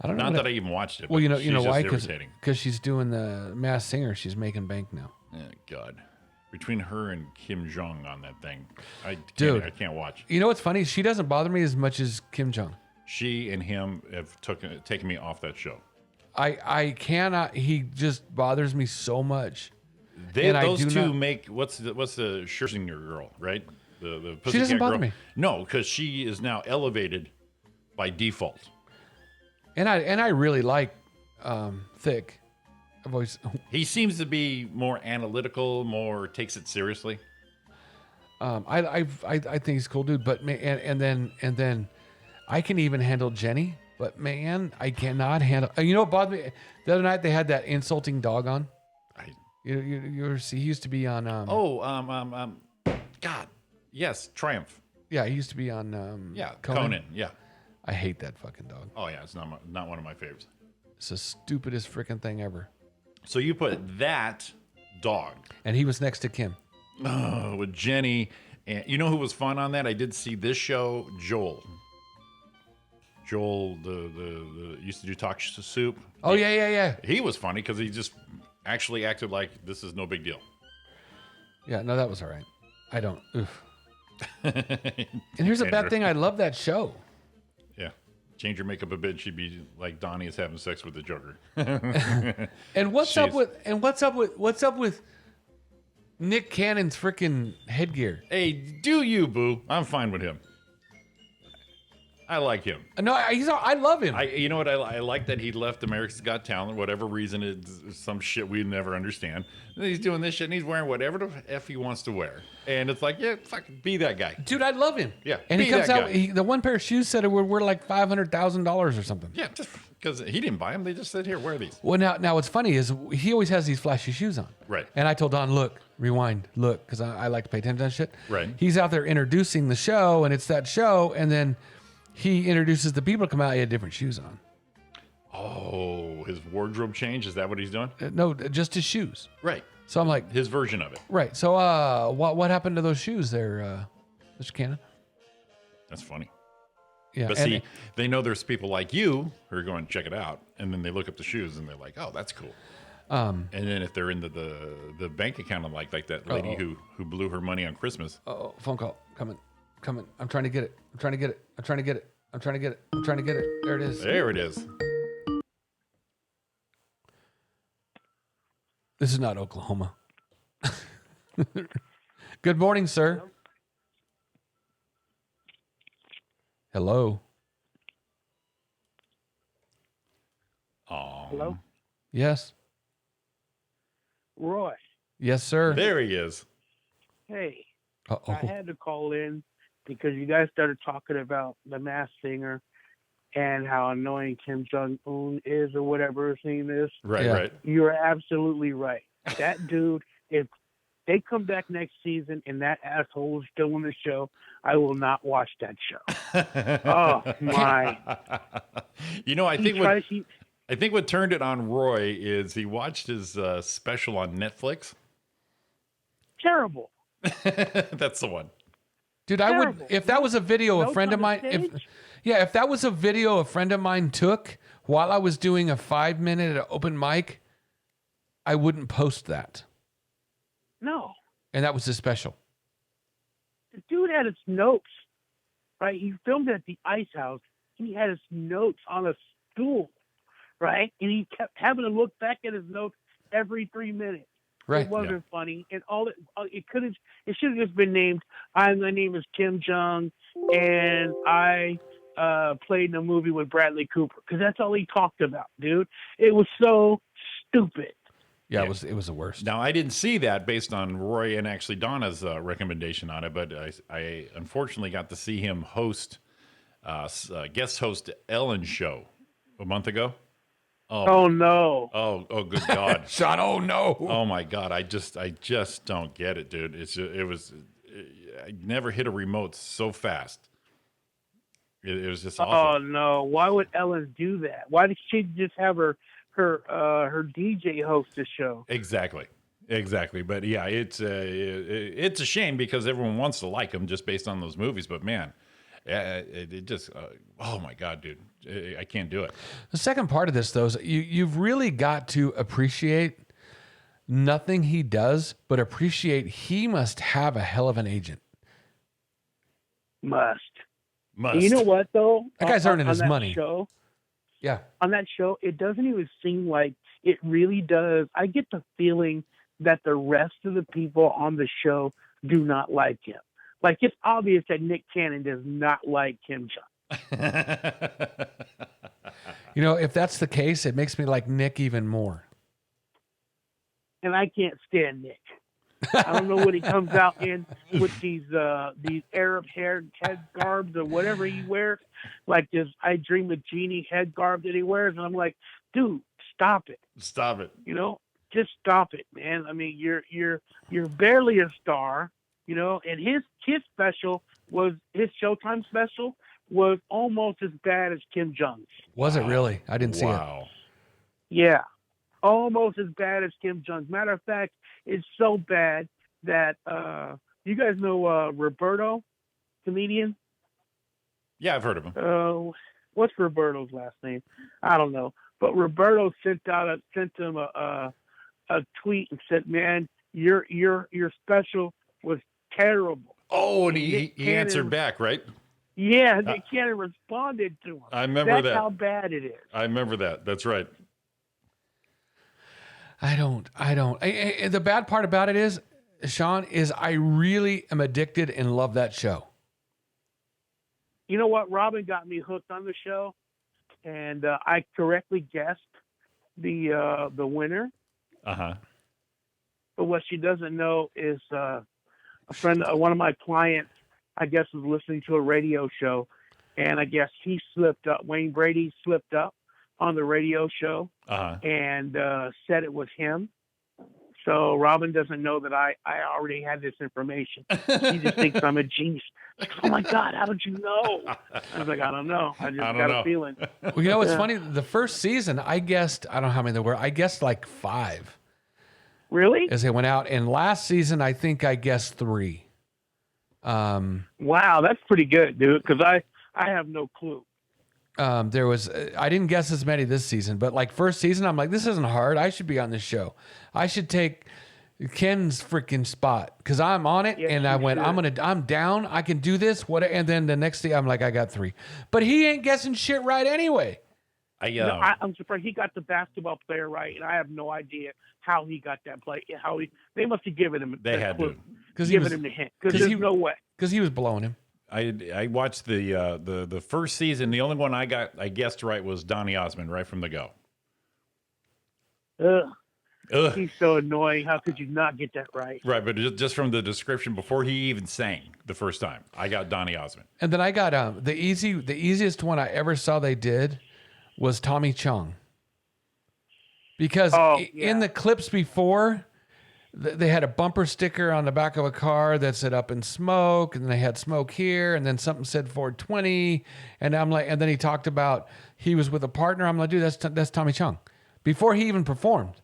I don't know. Not what that I even watched it. Well, but you know she's why? just irritating. Because she's doing the Masked Singer. She's making bank now. Oh, God. Between her and Kim Jong on that thing, I can't watch. You know what's funny? She doesn't bother me as much as Kim Jong. She and him have taken me off that show. I cannot. He just bothers me so much. And I Those do two not- make what's the Scherzinger girl, right? The She doesn't Pussycat bother girl. me. No, because she is now elevated by default. And I really like Thick. I've always He seems to be more analytical, more takes it seriously. I think he's a cool dude, but man, and then I can even handle Jenny, but man, I cannot handle. You know what bothered me? The other night they had that insulting dog on. You ever see? He used to be on. God, yes, Triumph. Yeah, he used to be on. Yeah, Conan. Yeah. I hate that fucking dog. Oh yeah, it's not one of my favorites. It's the stupidest freaking thing ever. So you put that dog And he was next to Kim. with Jenny, and you know who was fun on that? I did see this show, Joel. Joel, the used to do Talk Soup. Oh yeah. He was funny because he just actually acted like this is no big deal. Yeah, no, that was all right. I don't. Oof. And here's a bad thing. I love that show. Yeah. Change your makeup a bit, she'd be like Donnie is having sex with the Joker. And what's up Jeez. with Nick Cannon's freaking headgear? Hey, do you, boo? I'm fine with him. I like him. No, I love him. You know what? I like that he left America's Got Talent, whatever reason, it's some shit we never understand. And he's doing this shit and he's wearing whatever the F he wants to wear. And it's like, yeah, fuck, be that guy. Dude, I love him. Yeah, and he be comes that out. guy. The one pair of shoes said it would worth like $500,000 or something. Yeah, just because he didn't buy them. They just said, here, wear these. Well, now what's funny is he always has these flashy shoes on. Right. And I told Don, look, rewind, look, because I like to pay attention to that shit. Right. He's out there introducing the show, and it's that show, and then he introduces the people to come out. He had different shoes on. Oh, his wardrobe change? Is that what he's doing? No, just his shoes. Right. So I'm like, His version of it. right. So what happened to those shoes there? Mr. Cannon. That's funny. Yeah, But and- see, they know there's people like you who are going to check it out, and then they look up the shoes and they're like, "Oh, that's cool." And then if they're into the bank account, I'm like that lady who blew her money on Christmas. oh, phone call coming. I'm trying to get it. I'm trying to get it. There it is. There it is. This is not Oklahoma. Good morning, sir. Hello. Oh, Hello? Yes. Roy, Yes, sir. there he is. hey, Uh-oh. I had to call in because you guys started talking about the Masked Singer and how annoying Kim Jong-un is or whatever his name is. Right, Yeah. right. You're absolutely right. That dude, if they come back next season and that asshole is still on the show, I will not watch that show. Oh, my. You know, I He think tries, he, I think what turned it on Roy is he watched his special on Netflix. terrible. That's the one. Dude, I would Terrible. if that was a video a Notes friend on of the mine stage? if that was a video a friend of mine took while I was doing a 5-minute open mic, I wouldn't post that. No. And that was his special. The dude had his notes, right? He filmed it at the Ice House. He had his notes on a stool, right? And he kept having to look back at his notes every 3 minutes. Right. It wasn't funny, and it should have just been named. My name is Kim Jong, and I played in a movie with Bradley Cooper, because that's all he talked about, dude. It was so stupid. Yeah, it was the worst. Now, I didn't see that based on Roy and actually Donna's recommendation on it, but I unfortunately got to see him host, guest host Ellen's show a month ago. Oh no! Oh, good God. Sean, oh no. Oh my God. I just don't get it, dude. I never hit a remote so fast. It was just Oh awful. no! Why would Ellen do that? Why did she just have her DJ host the show? Exactly. But yeah, it's a shame because everyone wants to like him just based on those movies. But man, it just oh my God, dude, I can't do it. The second part of this, though, is you've really got to appreciate nothing he does, but appreciate he must have a hell of an agent. Must. Must. You know what though? That guy's earning his that money. Show, Yeah. on that show, it doesn't even seem like it really does. I get the feeling that the rest of the people on the show do not like him. Like, it's obvious that Nick Cannon does not like Kim Jong. You know, if that's the case, it makes me like Nick even more. And I can't stand Nick. I don't know what he comes out in with these Arab head garbs or whatever he wears, like this I Dream of Genie head garb that he wears, and I'm like, dude, stop it. Stop it. You know, just stop it, man. I mean, you're barely a star, you know. And his special was his Showtime special was almost as bad as Kim Jong's. Was it really? I didn't see it. Wow. Yeah, almost as bad as Kim Jong's. Matter of fact, it's so bad that you guys know Roberto, comedian. Yeah, I've heard of him. What's Roberto's last name? I don't know. But Roberto sent him a tweet and said, "Man, your special was terrible." Oh, and Nick he answered Cannon- back, right? Yeah, Nick Cannon responded to him. I remember That's that. how bad it is. I remember that. That's right. I don't. The bad part about it is, Sean, is I really am addicted and love that show. You know what? Robin got me hooked on the show, and I correctly guessed the winner. Uh-huh. But what she doesn't know is a friend, one of my clients, I guess, was listening to a radio show, and I guess he slipped up. Wayne Brady slipped up on the radio show Uh-huh. and said it was him. So Robin doesn't know that I already had this information. She just thinks I'm a genius. Like, oh my God, how did you know? I was like, I don't know. I just don't got know. a feeling. Well, you know what's Yeah. funny? The first season, I guessed, I don't know how many there were. I guessed like 5 Really? as they went out. And last season, I think I guessed 3. Wow, that's pretty good, dude. Because I have no clue. There was, I didn't guess as many this season, but like first season, I'm like, this isn't hard. I should be on this show. I should take Ken's freaking spot because I'm on it. Yes, and I you went, should. I'm down. I can do this. What? And then the next day I'm like, I got 3, but he ain't guessing shit right anyway. I'm surprised he got the basketball player right, and I have no idea how he got that play. They must have given him. They had to. Given him the hint because there's no way. Because he was blowing him. I watched the first season. The only one I guessed right was Donny Osmond right from the go. Ugh. He's so annoying. How could you not get that right? Right, but just from the description before he even sang the first time, I got Donny Osmond. And then I got the easiest one I ever saw they did was Tommy Chung. Because in the clips before, they had a bumper sticker on the back of a car that said "Up in Smoke," and they had smoke here, and then something said 420, and I'm like, and then he talked about he was with a partner. I'm like, dude, that's Tommy Chung, before he even performed,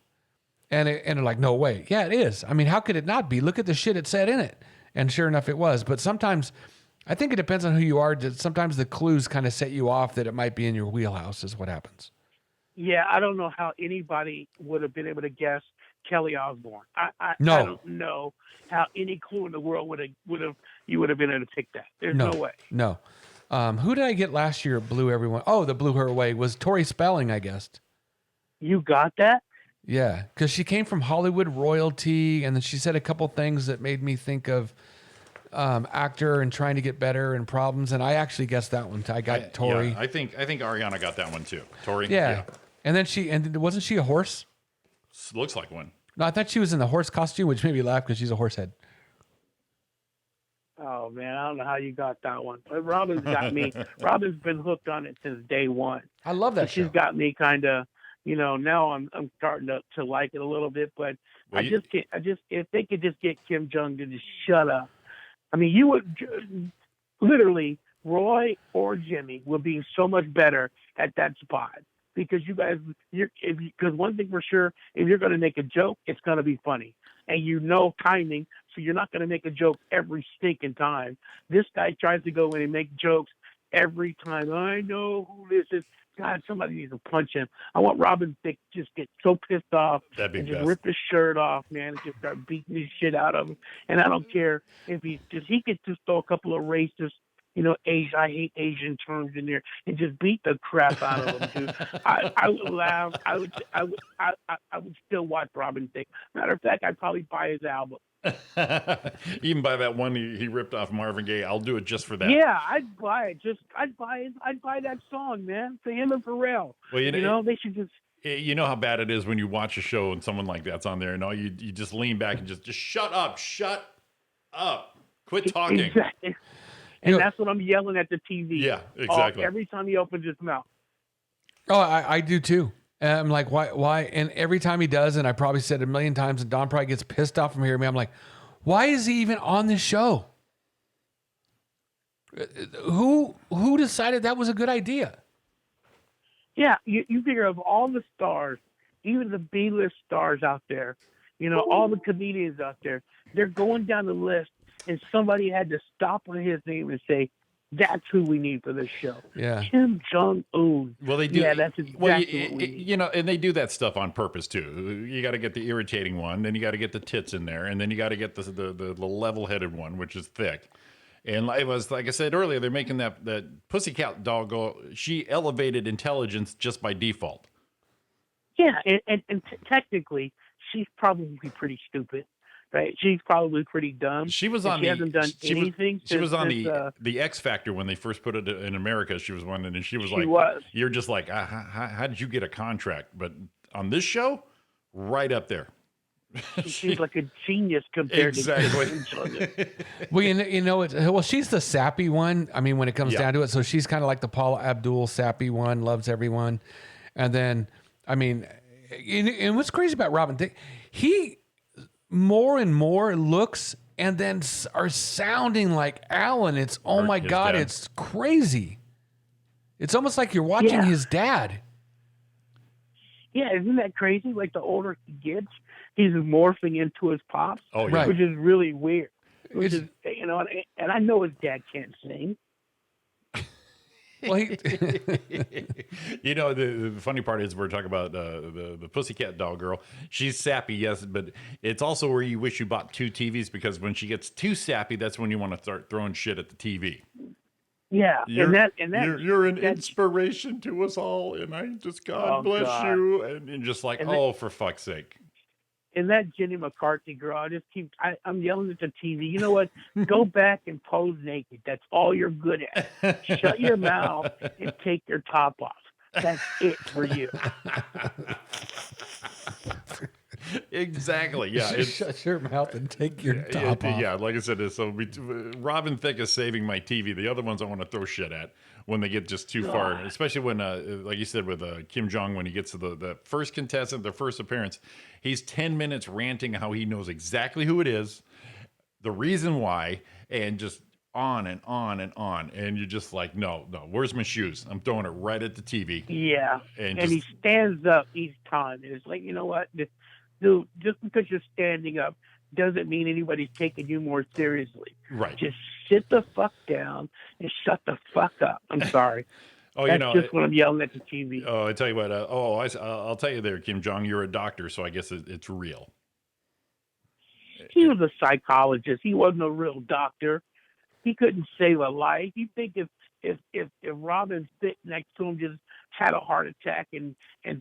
and they're like, no way, yeah, it is. I mean, how could it not be? Look at the shit it said in it, and sure enough, it was. But sometimes, I think it depends on who you are. Sometimes the clues kind of set you off that it might be in your wheelhouse. Is what happens. Yeah, I don't know how anybody would have been able to guess Kelly Osbourne. I don't know how any clue in the world would have been able to pick that. There's no way. No. Who did I get last year? Blew everyone. Oh, that blew her away was Tori Spelling, I guessed. You got that? Yeah, because she came from Hollywood royalty, and then she said a couple things that made me think of actor and trying to get better and problems. And I actually guessed that one. I got Tori. Yeah, I think Ariana got that one too. Tori. Yeah. And then wasn't she a horse? Looks like one. No, I thought she was in the horse costume, which made me laugh because she's a horse head. Oh man, I don't know how you got that one. But Robin's got me. Robin's been hooked on it since day one. I love that. She's got me kind of. Now I'm starting to like it a little bit, but Well, if they could just get Kim Jong to just shut up. I mean, you would literally Roy or Jimmy would be so much better at that spot. Because you guys, because one thing for sure, if you're going to make a joke, it's going to be funny, and timing, so you're not going to make a joke every stinking time. This guy tries to go in and make jokes every time. I know who this is. God, somebody needs to punch him. I want Robin to just get so pissed off That'd be and just best. rip his shirt off, man, and just start beating the shit out of him. And I don't care if he could just throw a couple of racist. I hate Asian terms in there, and just beat the crap out of them, dude. I would laugh. I would still watch Robin Thicke. Matter of fact, I'd probably buy his album. Even by that one he ripped off Marvin Gaye, I'll do it just for that. Yeah, I'd buy it. I'd buy that song, man, for him and Pharrell. Well, they should just. You know how bad it is when you watch a show and someone like that's on there, and you just lean back and just shut up, quit talking. Exactly. And that's what I'm yelling at the TV. Yeah, exactly. Every time he opens his mouth. Oh, I do too. And I'm like, why? And every time he does, and I probably said it a million times, and Don probably gets pissed off from hearing me. I'm like, why is he even on this show? Who decided that was a good idea? Yeah, you figure of all the stars, even the B-list stars out there, all the comedians out there, they're going down the list, and somebody had to stop on his name and say, that's who we need for this show. Yeah. Kim Jong-un. Well, they do. Yeah, that's exactly what we need. And they do that stuff on purpose too. You got to get the irritating one, then you got to get the tits in there, and then you got to get the level-headed one, which is thick. And it was like I said earlier, they're making that Pussycat Doll go. She elevated intelligence just by default. Yeah, and technically, she's probably pretty stupid. Right, she's probably pretty dumb. She was on. She hasn't done anything. She was on since, the X Factor when they first put it in America. She was one, and she was you're just like, how did you get a contract? But on this show, right up there. She's like a genius compared to Well, she's the sappy one. I mean, when it comes down to it, so she's kind of like the Paula Abdul sappy one, loves everyone, and then I mean, and what's crazy about Robin Thicke, he more and more looks and then are sounding like Alan. It's my God, dad. it's crazy. It's almost like you're watching his dad. Yeah, isn't that crazy? Like the older he gets, he's morphing into his pops. Oh, yeah. Which is really weird. which is, and I know his dad can't sing. Well, he, You know, the funny part is we're talking about the Pussycat Doll girl. She's sappy, yes, but it's also where you wish you bought 2 TVs, because when she gets too sappy, that's when you want to start throwing shit at the TV. Yeah, You're an inspiration to us all, and I just God bless God. you, and just like, for fuck's sake. And that Jenny McCarthy girl, I'm yelling at the TV. You know what? Go back and pose naked. That's all you're good at. Shut your mouth and take your top off. That's it for you. Exactly. Yeah. shut your mouth and take your top off. Yeah, like I said, so Robin Thicke is saving my TV. The other ones I want to throw shit at when they get just too far, especially when, like you said, with Kim Jong, when he gets to the first contestant, their first appearance, he's 10 minutes ranting how he knows exactly who it is, the reason why, and just on and on and on. And you're just like, no, where's my shoes? I'm throwing it right at the TV. Yeah. And he stands up each time. And it's like, you know what? Dude, just because you're standing up doesn't mean anybody's taking you more seriously. Right. Just sit the fuck down and shut the fuck up. I'm sorry. That's just when I'm yelling at the TV. Oh, I tell you what. I'll tell you there, Kim Jong, you're a doctor, so I guess it's real. He was a psychologist. He wasn't a real doctor. He couldn't save a life. You think if Robin Thicke next to him just had a heart attack and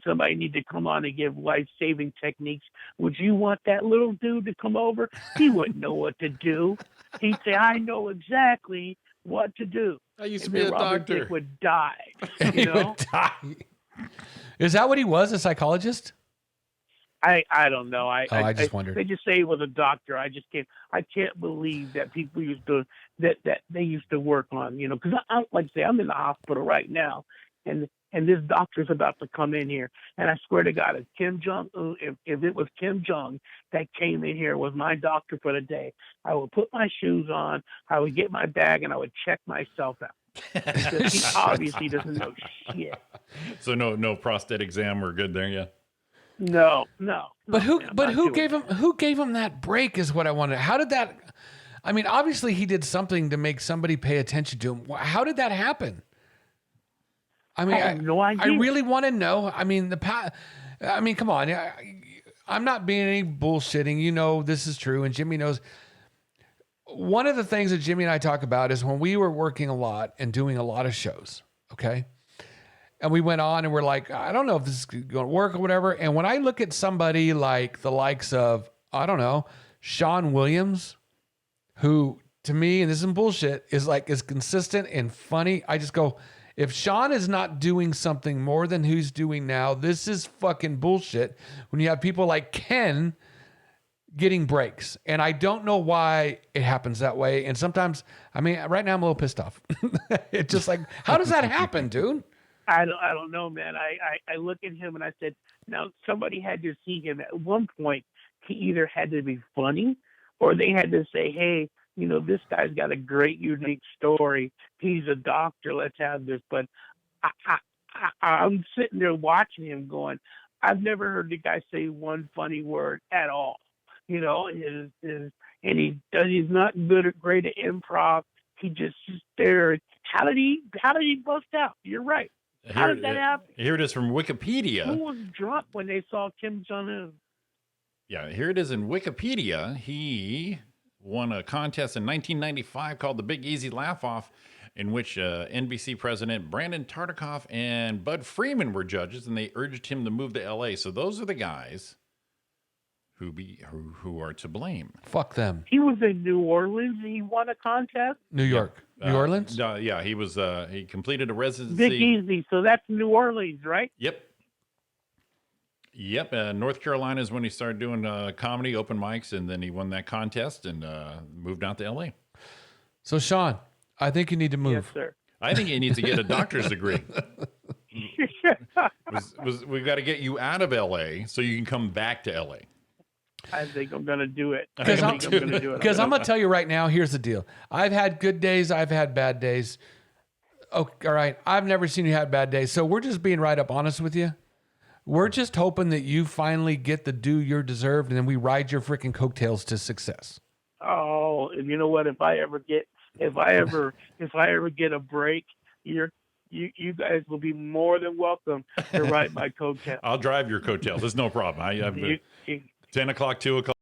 somebody needed to come on and give life-saving techniques, would you want that little dude to come over? He wouldn't know what to do. He'd say, I know exactly what to do. I used to And be then a Robin doctor. Thicke would die. He You know? would die. Is that what he was, a psychologist? I don't know. I just wondered. They just say he was a doctor. I can't believe that people used to that they used to work on, because I like I say, I'm in the hospital right now, and this doctor's about to come in here, and I swear to God, if Kim Jong, if it was Kim Jong that came in here was my doctor for the day, I would put my shoes on, I would get my bag, and I would check myself out. Because he obviously doesn't know shit. So no prostate exam. We're good there, yeah. No. But who man, I'm but not who doing gave him that break is what I wanted. How did that, I mean, obviously he did something to make somebody pay attention to him. How did that happen? I mean, I have no idea. I really want to know. I mean, come on. I'm not being any bullshitting. This is true. And Jimmy knows. One of the things that Jimmy and I talk about is when we were working a lot and doing a lot of shows, okay? And we went on and we're like, I don't know if this is going to work or whatever. And when I look at somebody like the likes of, I don't know, Sean Williams, who to me, and this isn't bullshit, is consistent and funny. I just go, if Sean is not doing something more than he's doing now, this is fucking bullshit. When you have people like Ken getting breaks. And I don't know why it happens that way. And sometimes, I mean, right now I'm a little pissed off. It's just like, how does that happen, dude? I don't know, man. I look at him and I said, now somebody had to see him at one point. He either had to be funny or they had to say, hey, this guy's got a great, unique story. He's a doctor. Let's have this. But I'm sitting there watching him going, I've never heard the guy say one funny word at all. He's not great at improv. He just sits there. How did he bust out? You're right. How did that happen? Here it is from Wikipedia. Who was drunk when they saw Kim Jong-un? Yeah, here it is in Wikipedia. He won a contest in 1995 called the Big Easy Laugh Off, in which NBC president Brandon Tartikoff and Bud Freeman were judges, and they urged him to move to L.A. So those are the guys who are to blame. Fuck them. He was in New Orleans. He won a contest. New York. New Orleans? Yeah, he was. He completed a residency. Big Easy. So that's New Orleans, right? Yep. North Carolina is when he started doing comedy, open mics, and then he won that contest and moved out to L.A. So, Sean, I think you need to move. Yes, sir. I think he needs to get a doctor's degree. We've got to get you out of L.A. so you can come back to L.A. I think I'm going to do it. Because I'm going to tell you right now, here's the deal. I've had good days. I've had bad days. Oh, all right. I've never seen you have bad days. So we're just being right up honest with you. We're just hoping that you finally get the due you're deserved, and then we ride your freaking coattails to success. Oh, And you know what? If I ever get a break, you guys will be more than welcome to ride my coattail. I'll drive your coattails. It's no problem. I'm 10 o'clock, 2 o'clock.